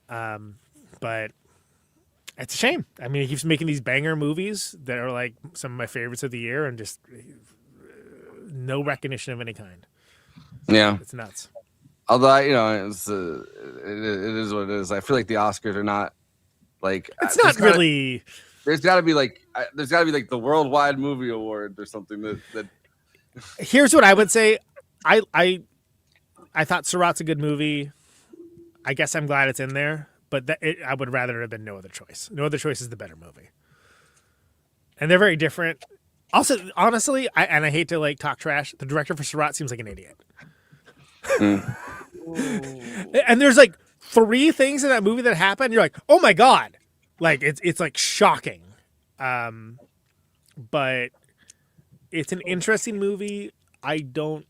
But it's a shame. I mean, he keeps making these banger movies that are like some of my favorites of the year and just no recognition of any kind. Yeah. It's nuts. Although, it is what it is. I feel like the Oscars are not like... It's not really... There's got to be like the Worldwide Movie Award or something that... Here's what I would say. I thought Surat's a good movie. I guess I'm glad it's in there. But I would rather have been No Other Choice. No Other Choice is the better movie. And they're very different. Also, honestly, I hate to like talk trash. The director for Surat seems like an idiot. And there's like 3 things in that movie that happen. You're like, oh my God. Like it's like shocking. But it's an interesting movie. I don't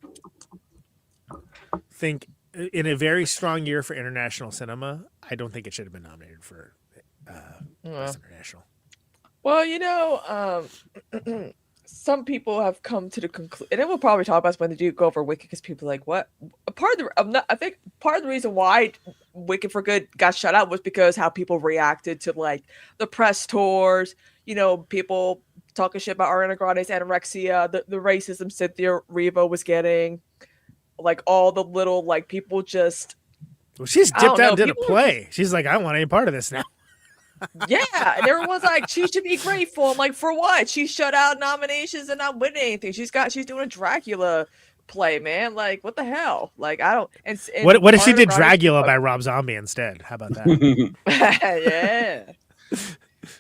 think in a very strong year for international cinema, I don't think it should have been nominated for Best International. Well, some people have come to the conclusion, and then we'll probably talk about this when they do go over Wiki, because people are like, what? I think part of the reason why Wicked for Good got shut out was because how people reacted to like the press tours. People talking shit about Ariana Grande's anorexia, the racism Cynthia Erivo was getting, like all the little like people just. Well, she's dipped out and did a people play. She's like, I want any part of this now. Yeah, and everyone's like, she should be grateful. I'm like, for what? She shut out nominations and not winning anything. She's doing a Dracula play, man. Like, what the hell? Like, I don't. And What if she did Ariana Dracula Grande- by Rob Zombie instead? How about that? Yeah.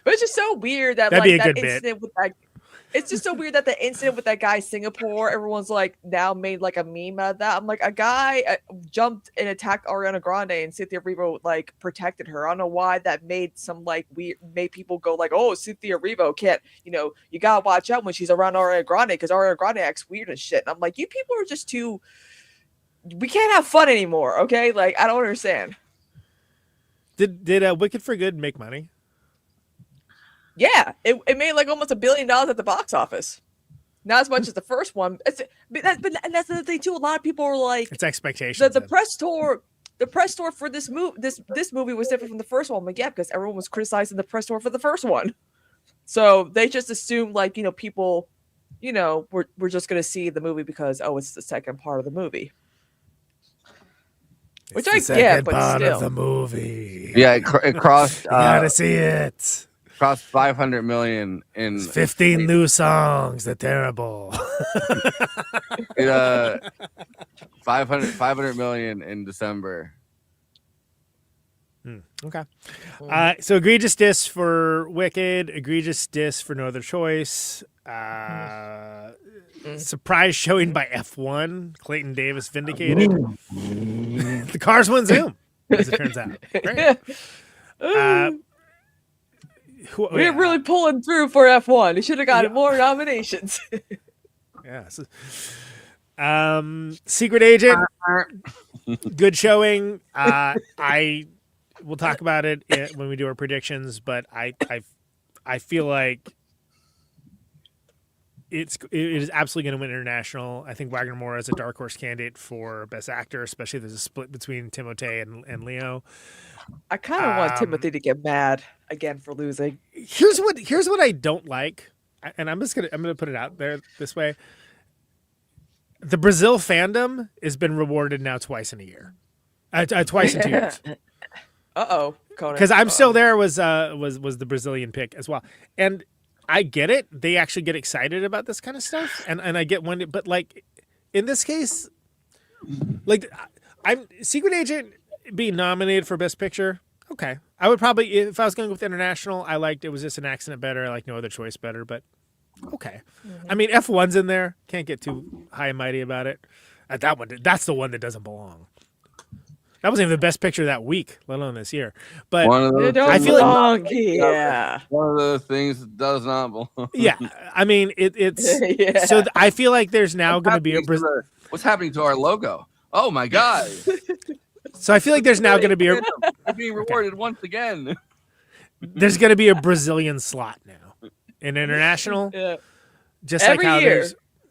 But it's just so weird that That'd like be a that good bit. incident with that. It's just so weird that the incident with that guy in Singapore, everyone's like now made like a meme out of that. I'm like, a guy jumped and attacked Ariana Grande and Cynthia Erivo like protected her. I don't know why that made some like weird, made people go like, oh, Cynthia Erivo can't, you gotta watch out when she's around Ariana Grande because Ariana Grande acts weird and shit. And I'm like, you people are just too. We can't have fun anymore, okay? Like, I don't understand. Did Wicked for Good make money? Yeah, it made like almost $1 billion at the box office. Not as much as the first one. And that's the thing too. A lot of people are like, It's expectations. the press tour. The press tour for this movie, this movie was different from the first one. I'm like, yeah, because everyone was criticizing the press tour for the first one, so they just assumed like people, we're just gonna see the movie because it's the second part of the movie. Which I get, but part still. of the movie. Yeah, it crossed. You gotta see it. Crossed 500 million in It's 15 new songs. They're terrible. 500 million in December. Okay. So egregious diss for Wicked. Egregious diss for No Other Choice. Surprise showing by F1. Clayton Davis vindicated. The cars won Zoom, as it turns out. Great. We're really pulling through for F1. He should have gotten more nominations. Yeah. Secret Agent. Good showing. We'll talk about it when we do our predictions, but I feel like it is absolutely going to win international. I think Wagner Moura is a dark horse candidate for Best Actor, especially if there's a split between Timothée and Leo. I kind of want Timothy to get mad again for losing. Here's what I don't like, and I'm gonna put it out there this way. The Brazil fandom has been rewarded now twice in a year, twice in 2 years. Conan. Because I'm still there was the Brazilian pick as well, and I get it. They actually get excited about this kind of stuff, and I get one, but like in this case, like I'm Secret Agent being nominated for Best Picture. Okay, I would probably, if I was going with international, I liked It Was Just an Accident better. I like No Other Choice better, but okay. I mean, F1's in there. Can't get too high and mighty about it. That one, that's the one that doesn't belong. That wasn't even the best picture that week, let alone this year. But I feel like, yeah, one of the things that does not belong. Yeah, I mean, it's yeah. so I feel like there's now going to be a Brazil. What's happening to our logo? Oh my god! So I feel like there's now going to be We're being rewarded once again. there's going to be a Brazilian slot now in international. Yeah. Just Every like how year.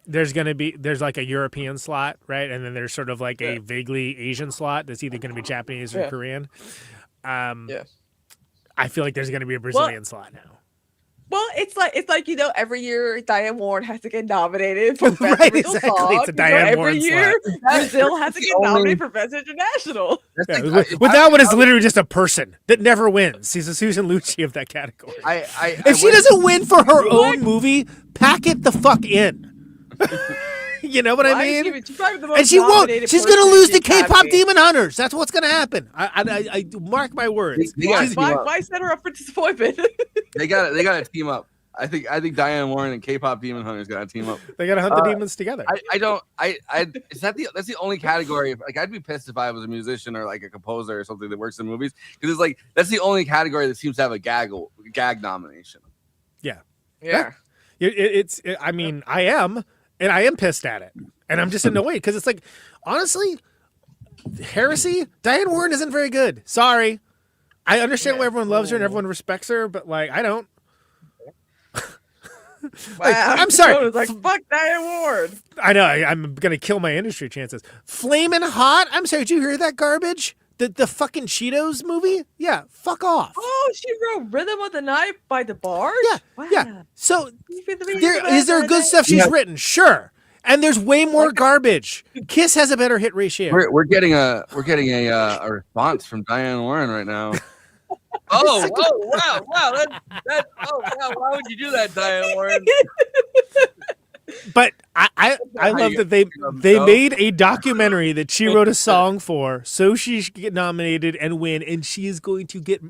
there's like a European slot, right? And then there's sort of like a vaguely Asian slot that's either going to be Japanese or Korean. Yeah. I feel like there's going to be a Brazilian slot now. Well, it's like every year Diane Warren has to get nominated for Best Right, Original exactly. Song. It's a Diane every Warren year Brazil has to the get only- nominated for Best International. That's Yeah, like, with that one, it's literally just a person that never wins. She's a Susan Lucci of that category. If she doesn't win for her own movie, pack it the fuck in. You know what I mean? And she won't. She's going to lose to K-pop Demon Hunters. That's what's going to happen. I mark my words. Why set her up for disappointment? they got to team up. I think Diane Warren and K-pop Demon Hunters got to team up. They got to hunt the demons together. Is that that's the only category? Like, I'd be pissed if I was a musician or like a composer or something that works in movies, because it's like that's the only category that seems to have a gag nomination. Yeah. I mean, I am pissed at it, and I'm just annoyed because it's like, honestly, Heresy, Diane Warren isn't very good. Sorry, I understand why everyone loves her and everyone respects her, but like, I don't. Wow, I'm sorry. Conan was like, fuck that award. I know. I'm gonna kill my industry chances. Flamin' Hot. I'm sorry. Did you hear that garbage? The fucking Cheetos movie? Yeah. Fuck off. Oh, she wrote "Rhythm of the Night" by the Barge. Yeah. Wow. Yeah. So There is there good stuff she's Yeah. written? Sure. And there's way more garbage. Kiss has a better hit ratio. We're getting a response from Diane Warren right now. Oh, wow! Why would you do that, Diane Warren? But I love that they made a documentary that she wrote a song for, so she should get nominated and win, and she is going to get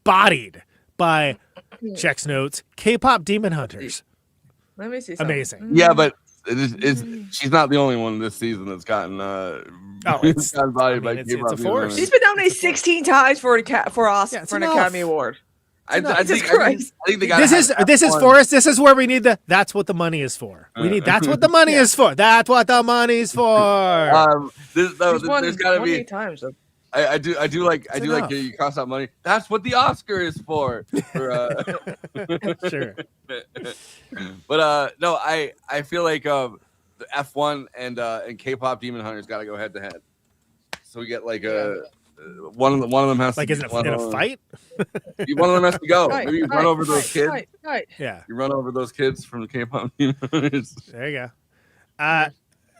bodied by checks notes K-pop Demon Hunters. Let me see. Something. Amazing. Yeah, but she's not the only one this season that's gotten it's gotten bodied by it's a K-pop force. She's been nominated 16 times for an Academy Award. I Jesus think Christ. they This is Forrest. This is where we need the. That's what the money is for. We need. That's what the money is for. That's what the money's for. She's won there's gotta be. 28 times. Though. I do like enough. you cross out money. That's what the Oscar is for. Sure. But no, I feel like the F1 and K-pop Demon Hunters got to go head to head. So we get like one of them has Like, to is it in a fight? One of them has to go. Maybe you run over those kids. Right. Yeah. You run over those kids from the K-pop Demon Hunters. There you go.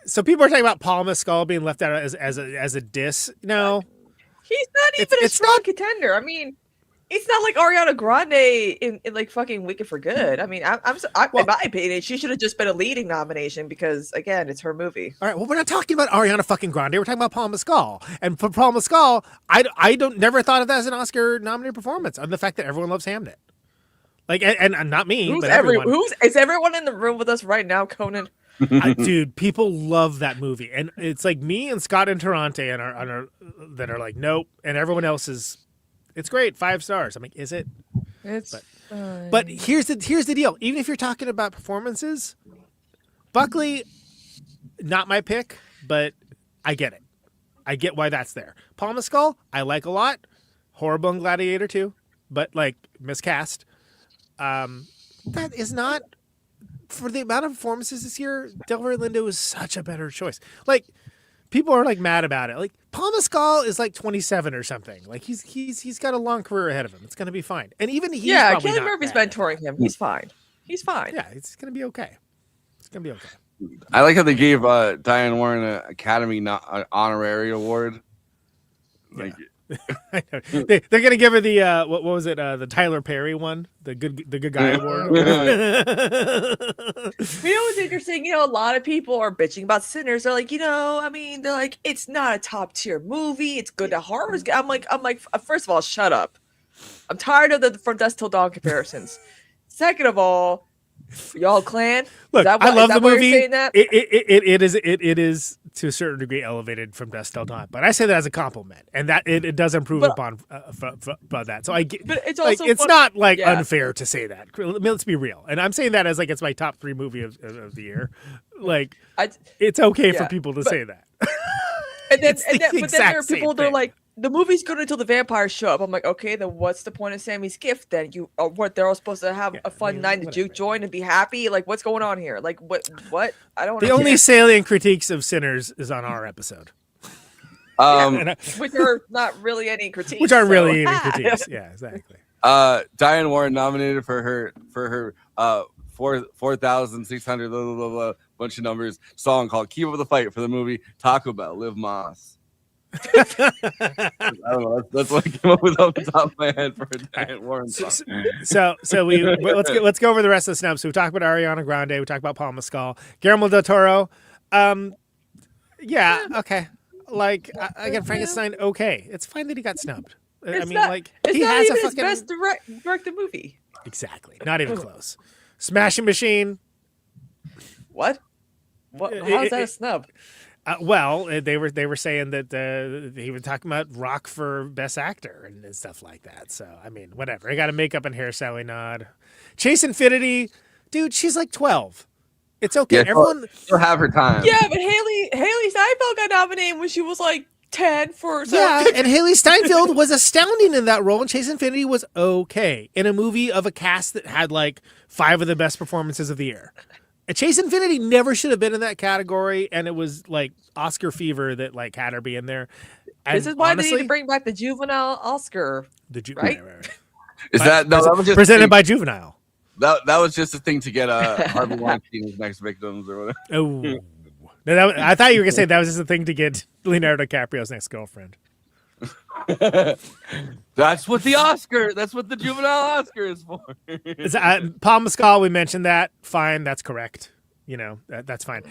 So people are talking about Paul Mescal being left out as a diss. No, He's not even a strong contender. I mean, it's not like Ariana Grande in like fucking Wicked for Good. I mean, in my opinion, she should have just been a leading nomination because again, it's her movie. all right. Well, we're not talking about Ariana fucking Grande. We're talking about Paul Mescal. And for Paul Mescal, I don't never thought of that as an Oscar nominated performance. On the fact that everyone loves Hamnet. Like, and not me, but everyone. Is everyone in the room with us right now, Conan? Dude, people love that movie, and it's like me and Scott and Toronto and are that are like nope, and everyone else is. It's great, 5 stars. I'm like, is it? But here's the deal. Even if you're talking about performances, Buckley, not my pick, but I get it. I get why that's there. Paul Mescal, I like a lot. Horrible in Gladiator too, but like miscast. That is not. For the amount of performances this year, Delroy Lindo is such a better choice. Like, people are like mad about it. Like, Paul Mescal is like 27 or something. Like, he's got a long career ahead of him. It's gonna be fine. And even he's probably Cillian not Murphy's bad. mentoring him. He's fine. He's fine. Yeah, it's gonna be okay. It's gonna be okay. I like how they gave Diane Warren an Academy honorary award. Like, I know. They're gonna give her the what was it? The Tyler Perry one, the good guy award. You know what's interesting? You know, a lot of people are bitching about Sinners. They're like, I mean, they're like, it's not a top tier movie. It's good to horror. I'm like, first of all, shut up. I'm tired of the From Dusk Till Dawn comparisons. Second of all, y'all clan. Look, I love the movie. That? It is to a certain degree elevated from Dusk Till Dawn, but I say that as a compliment, and that it does improve upon that. So I get, but it's like, also it's not like unfair to say that. I mean, let's be real, and I'm saying that as like it's my top 3 movie of the year. Like, it's okay for people to say that. But then there are people that are like, the movie's good until the vampires show up. I'm like, okay, then what's the point of Sammy's gift? Then they're all supposed to have a fun night to juke join and be happy. Like, what's going on here? Like, what? I don't. The only salient critiques of Sinners is on our episode, which are not really any critiques. Which aren't really any critiques. Yeah, exactly. Diane Warren nominated for her 4,600 bunch of numbers song called "Keep Up the Fight" for the movie Taco Bell. Liv Moss. I don't know. That's what I came up with off the top of my head for a Diane Warren song. So let's go over the rest of the snubs. So we talked about Ariana Grande. We talked about Paul Mescal, Guillermo del Toro. Yeah, okay. Like again, Frankenstein. Okay, it's fine that he got snubbed. He it's has not a even fucking his best directed movie. Exactly, not even close. Smashing Machine. What? How is that a snub? Well, they were saying that he was talking about Rock for Best Actor and stuff like that. So I mean, whatever. I got a makeup and hairstyling nod. Chase Infinity, dude, she's like 12. It's okay. Yeah, Everyone she'll have her time. Yeah, but Haley Steinfeld got nominated when she was like 10 for Yeah, and Haley Steinfeld was astounding in that role, and Chase Infinity was okay in a movie of a cast that had like 5 of the best performances of the year. And Chase Infinity never should have been in that category, and it was like Oscar fever that like had her be in there. And this is why honestly, they need to bring back the juvenile Oscar. Right? right. Is that no? That was just Presented by Juvenile. that was just a thing to get Harvey Weinstein's next victims or whatever. Oh, no, I thought you were gonna say that was just a thing to get Leonardo DiCaprio's next girlfriend. That's what the juvenile Oscar is for. Paul Mescal, we mentioned that. Fine, that's correct. You know, that's fine.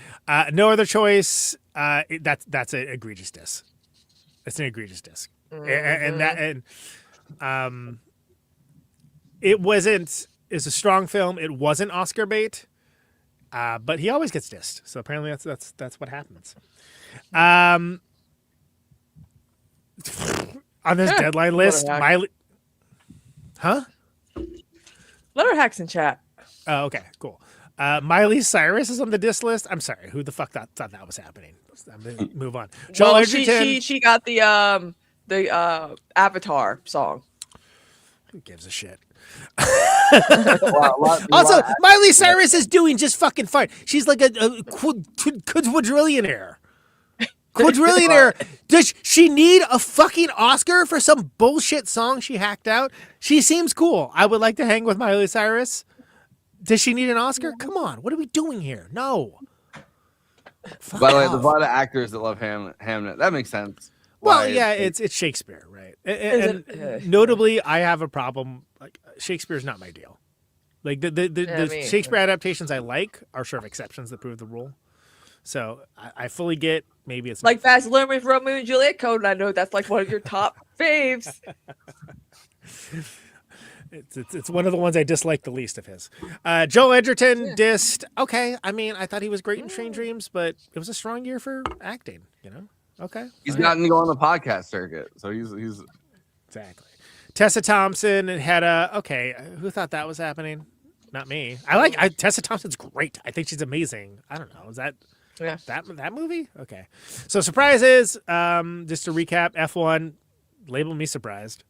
No Other Choice. That's an egregious diss. It's an egregious diss, and it wasn't. It's a strong film. It wasn't Oscar bait, but he always gets dissed. So apparently that's what happens. On this deadline list, Miley. Huh? Let her hacks in chat. Oh, okay, cool. Miley Cyrus is on the diss list. I'm sorry, who the fuck thought that was happening? I'm gonna move on. Joel Well, Edgerton. she got the Avatar song. Who gives a shit? Wow, Also, Miley Cyrus is doing just fucking fine. She's like a quadrillionaire. Quadrillionaire. Does she need a fucking Oscar for some bullshit song she hacked out? She seems cool. I would like to hang with Miley Cyrus. Does she need an Oscar? Come on. What are we doing here? No. Fuck By the way, off. there's a lot of actors that love Hamlet. That makes sense. Well, Why yeah, it's Shakespeare, right? And notably, I have a problem. Like Shakespeare's not my deal. Like the Shakespeare adaptations I like are sort of exceptions that prove the rule. So I fully get maybe it's Like Fast Learn with Romeo and Juliet Code, and I know that's like one of your top faves. It's one of the ones I dislike the least of his. Joel Edgerton dissed. Okay, I mean I thought he was great in Train Dreams, but it was a strong year for acting. You know. Okay. he's gotten to go on the podcast circuit, so he's Exactly. Tessa Thompson and Hedda. Okay, who thought that was happening? Not me. Tessa Thompson's great. I think she's amazing. I don't know. Is that that movie? Okay. So surprises. Just to recap, F1. Label me surprised.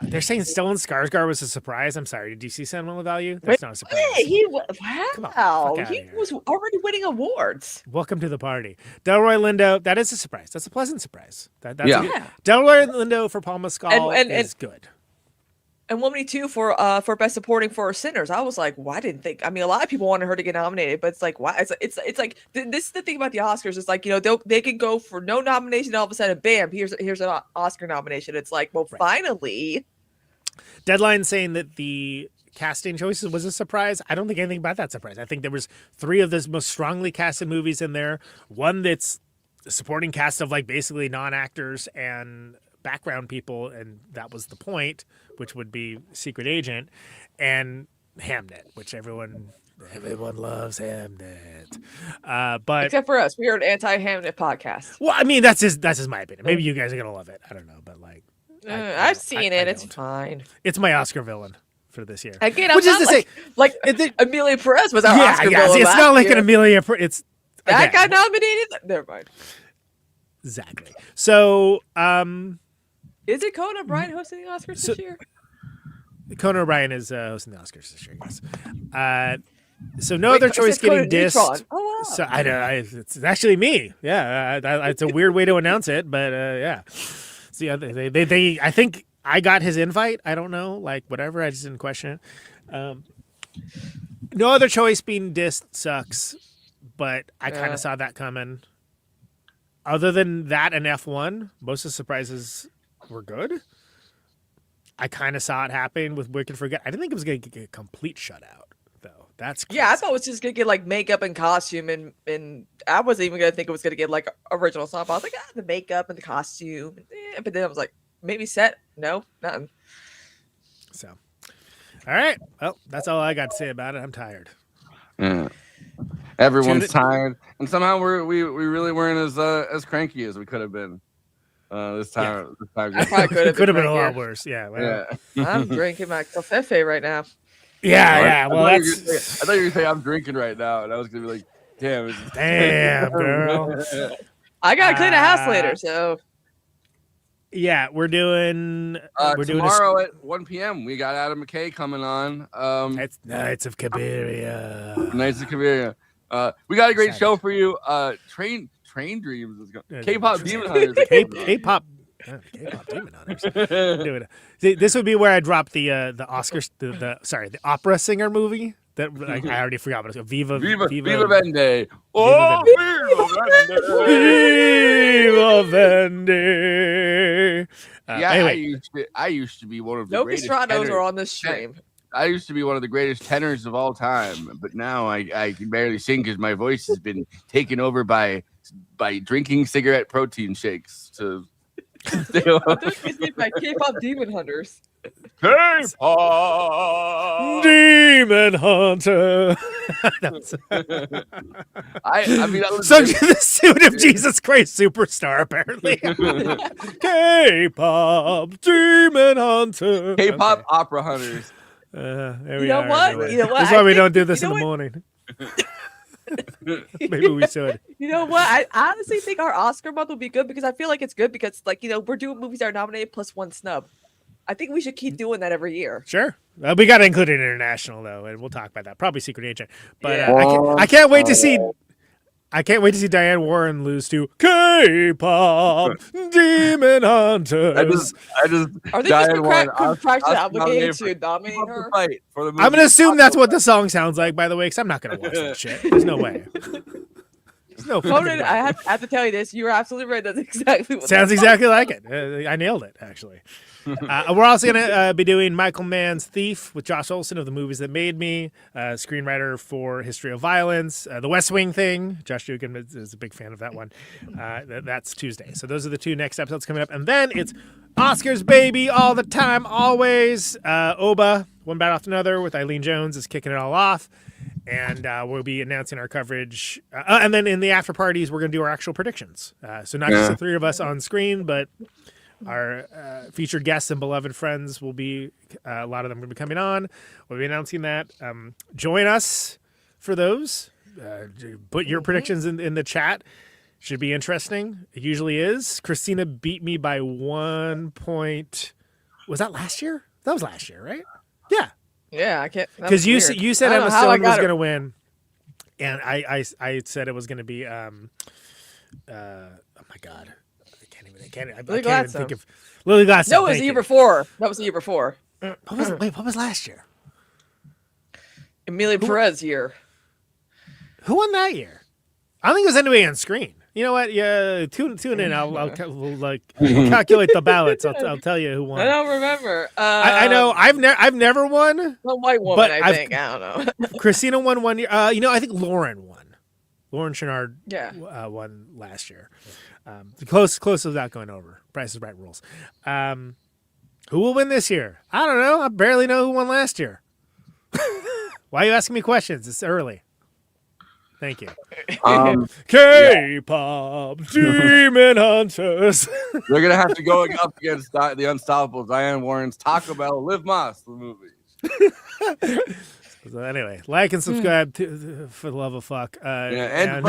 They're saying Stellan Skarsgård was a surprise. I'm sorry. Did you see Sentimental Value? That's not a surprise. Wow. He was already winning awards. Welcome to the party. Delroy Lindo, that is a surprise. That's a pleasant surprise. That's Yeah. Delroy Lindo for Paul Mescal is good. And Woman 2 for Best Supporting for Sinners. I was like, why didn't think? I mean, a lot of people wanted her to get nominated, but it's like, why? It's like this is the thing about the Oscars. It's like, you know, they can go for no nomination, all of a sudden, bam, here's an Oscar nomination. It's like, well, finally. Deadline saying that the casting choices was a surprise. I don't think anything about that surprise. I think there was 3 of the most strongly casted movies in there. One that's a supporting cast of like basically non-actors and background people, and that was the point, which would be Secret Agent, and Hamnet, which everyone loves Hamnet. But Except for us, we are an anti-Hamnet podcast. well, I mean that's just my opinion. Maybe you guys are gonna love it. I don't know, but like I've seen it. It's don't. fine. It's my Oscar villain for this year. Again, I'm Which is not to say, like it- Amelia Perez was our yeah, Oscar yeah. villain It's last not like an year. Amelia. It's That again, got nominated. Never mind. exactly. So, Is it Conan O'Brien hosting the Oscars this year? Conan O'Brien is hosting the Oscars this year. Yes. So no other choice getting dissed. Oh wow. So I know it's actually me. Yeah, it's a weird way to announce it, but yeah. So yeah, they I think I got his invite. I don't know, like whatever. I just didn't question it. No other choice being dissed sucks, but I kind of saw that coming. Other than that and F1, most of the surprises were good. I kind of saw it happen with Wicked Forget. I didn't think it was going to get a complete shutout, though. That's crazy. Yeah, I thought it was just gonna get like makeup and costume, and I wasn't even gonna think it was gonna get like original song. I was like, the makeup and the costume, but then I was like, maybe set, no, nothing. So, all right. Well, that's all I got to say about it. I'm tired. Yeah. Everyone's tired, and somehow we really weren't as cranky as we could have been this time. I probably It could have been a crankier. lot worse. Yeah. Well, Yeah. I'm drinking my café right now. Yeah. Well, I that's thought you were gonna say I'm drinking right now, and I was gonna be like, damn. damn, girl. I gotta clean the house later, so Yeah, we're doing Tomorrow at 1 p.m. we got Adam McKay coming on. It's Nights of Cabiria. Nights of Cabiria. We got a great Excited. show for you. Train Dreams is going. Yeah, K-pop yeah. Demon Hunters. K-pop Demon Hunters. Do it. See, this would be where I drop the Oscars, the opera singer movie that I already forgot what it's called. Viva Vende. Oh, Viva Vende. Yeah, Anyway, I used to be one of the no greatest Castratos tenors. are on this stream. I used to be one of the greatest tenors of all time, but now I can barely sing because my voice has been taken over by drinking cigarette protein shakes to stay I on. thought you were saying by K-pop Demon Hunters. K-pop. Demon Hunter. I mean, that was Sung to the suit of Jesus Christ Superstar, apparently. K-pop Demon Hunter. K-pop opera hunters. There You we know are, what? everyone. You know what? That's I why we think- don't do this you in know the what? morning. Maybe we should. You know what? I honestly think our Oscar month will be good because I feel like it's good because, like, we're doing movies that are nominated plus one snub. I think we should keep doing that every year. Sure. We got to include it international though, and we'll talk about that. Probably Secret Agent, but Yeah. I can't wait to see. I can't wait to see Diane Warren lose to K-pop Demon Hunters. I just Are they Diane just Warren, contractually Oscar obligated nominated to nominate for her? the fight for the movie. I'm gonna assume that's what the song sounds like, by the way, because I'm not gonna watch that shit. There's no way. There's no fucking Conan, way. I have to tell you this. You were absolutely right. That's exactly what Sounds that exactly like it. I nailed it, actually. We're also going to be doing Michael Mann's Thief with Josh Olson of The Movies That Made Me, screenwriter for History of Violence, The West Wing Thing. Josh Dugan is a big fan of that one. That's Tuesday. So those are the two next episodes coming up. And then it's Oscars, baby, all the time, always. Oba, One Bad After Another with Eileen Jones is kicking it all off. And we'll be announcing our coverage. And then in the after parties, we're going to do our actual predictions. So not just the three of us on screen, but our featured guests and beloved friends will be, a lot of them will be coming on. We'll be announcing that. Join us for those. Put your predictions in the chat. Should be interesting. It usually is. Christina beat me by 1 point. Was that last year? That was last year, right? Yeah. Yeah, I can't. Because you said I don't Emma know how I Stone was got it. going to win, and I said it was going to be oh my god, I can't Lily even think Gladstone. of Lily Gladstone. No, it was the year before. That was the year before. What was last year? Emilia Perez year. Who won that year? I don't think it was anybody on screen. You know what? Yeah, tune in. We'll calculate the ballots. I'll tell you who won. I don't remember. I know I've never won. Some white woman, but I think. I don't know. Christina won 1 year. I think Lauren won. Lauren Chenard Yeah. won last year. Close without going over. Price is Right rules. Who will win this year? I don't know. I barely know who won last year. Why are you asking me questions? It's early. Thank you. K-pop Demon Hunters. They're gonna have to go up against the unstoppable Diane Warren's Taco Bell Live Moss the movie. So anyway, like and subscribe for the love of fuck. And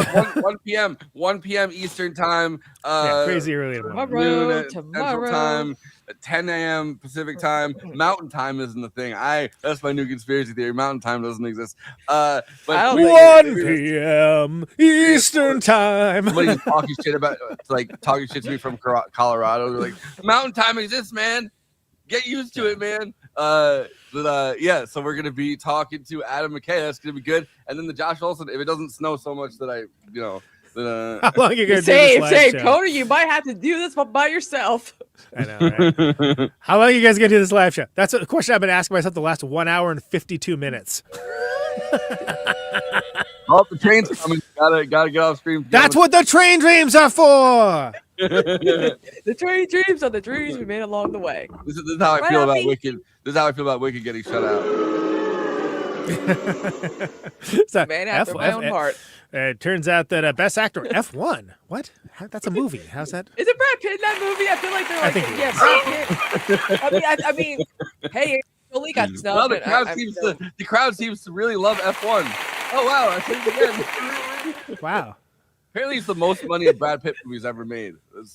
1 p.m. Eastern time. Crazy early tomorrow. Noon at Tomorrow. Central time, 10 a.m. Pacific time. Mountain time isn't the thing. That's my new conspiracy theory. Mountain time doesn't exist. But I don't 1 p.m. Eastern time. somebody's talking shit to me from Colorado. They're like, mountain time exists, man. Get used to it, man. So we're gonna be talking to Adam McKay. That's gonna be good. And then the Josh Olson. If it doesn't snow so much that Then, How long are you gonna do Say, this live show? Cody, you might have to do this by yourself. I know, right? How long are you guys gonna do this live show? That's a question I've been asking myself the last 1 hour and 52 minutes. Oh, the train's coming. Gotta get off screen. That's what the train dreams are for. The train dreams are the dreams we made along the way. This is how I Right feel on, about Pete. Wicked. This is how I feel about Wicked getting shut out. So, Man after my own heart. It turns out that Best Actor F1. What? That's a movie. How's that? Is it Brad Pitt in that movie? I feel like they're I like, think it yeah, Brad Pitt. I mean, hey, Only got Well, snubbed. the crowd seems to really love F1. Oh wow, I think again. Wow. Apparently, it's the most money a Brad Pitt movie's ever made. It's,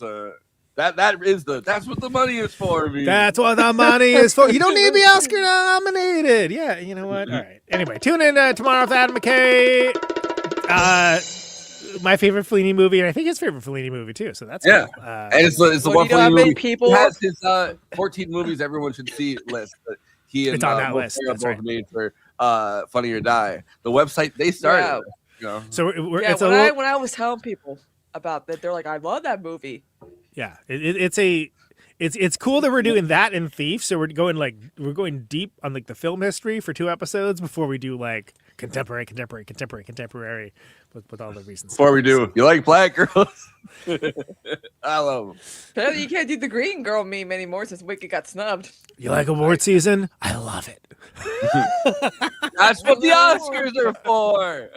that's what the money is for. Me. That's what the money is for. You don't need to be Oscar nominated. Yeah, you know what? All right. Anyway, tune in tomorrow with Adam McKay. My favorite Fellini movie, and I think his favorite Fellini movie too. So that's Yeah. cool. And it's the Well, one you know how Fellini many movie. people- He has his 14 movies everyone should see list. That he and It's on that Mo list, Farah that's both right. made for Funny or Die. The website they started. Yeah. You know. So we're, Yeah, it's a when little, I was telling people about that, they're like, "I love that movie." yeah. It's cool that we're doing that in Thief. So we're going deep on like the film history for 2 episodes before we do like contemporary with all the reasons. Before we do, you like black girls? I love them. Apparently, you can't do the green girl meme anymore since Wicked got snubbed. You like award season? I love it. That's what the Oscars are for.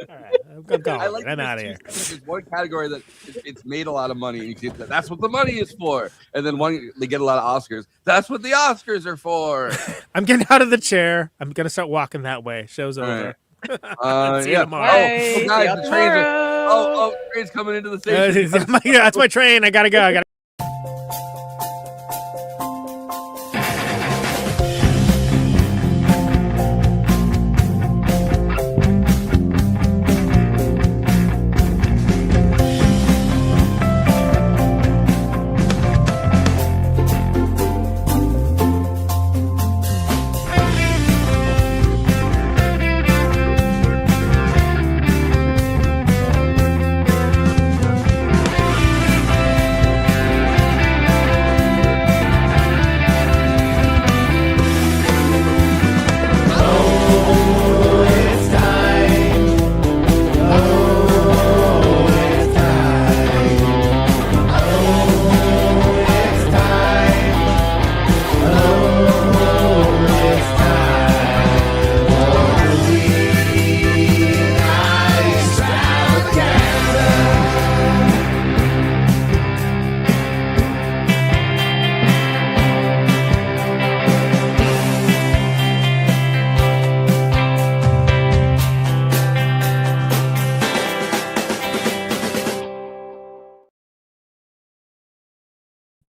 All right, I'm going. I like I'm that out of here. there's one category that it's made a lot of money. And you can, that's what the money is for. And then one they get a lot of Oscars. That's what the Oscars are for. I'm getting out of the chair. I'm gonna start walking that way. Show's All over. right. See you Yeah. tomorrow. Hey, Oh, guys, see ya the trains are. tomorrow. Oh, trains coming into the station. Yeah, that's my train. I gotta go.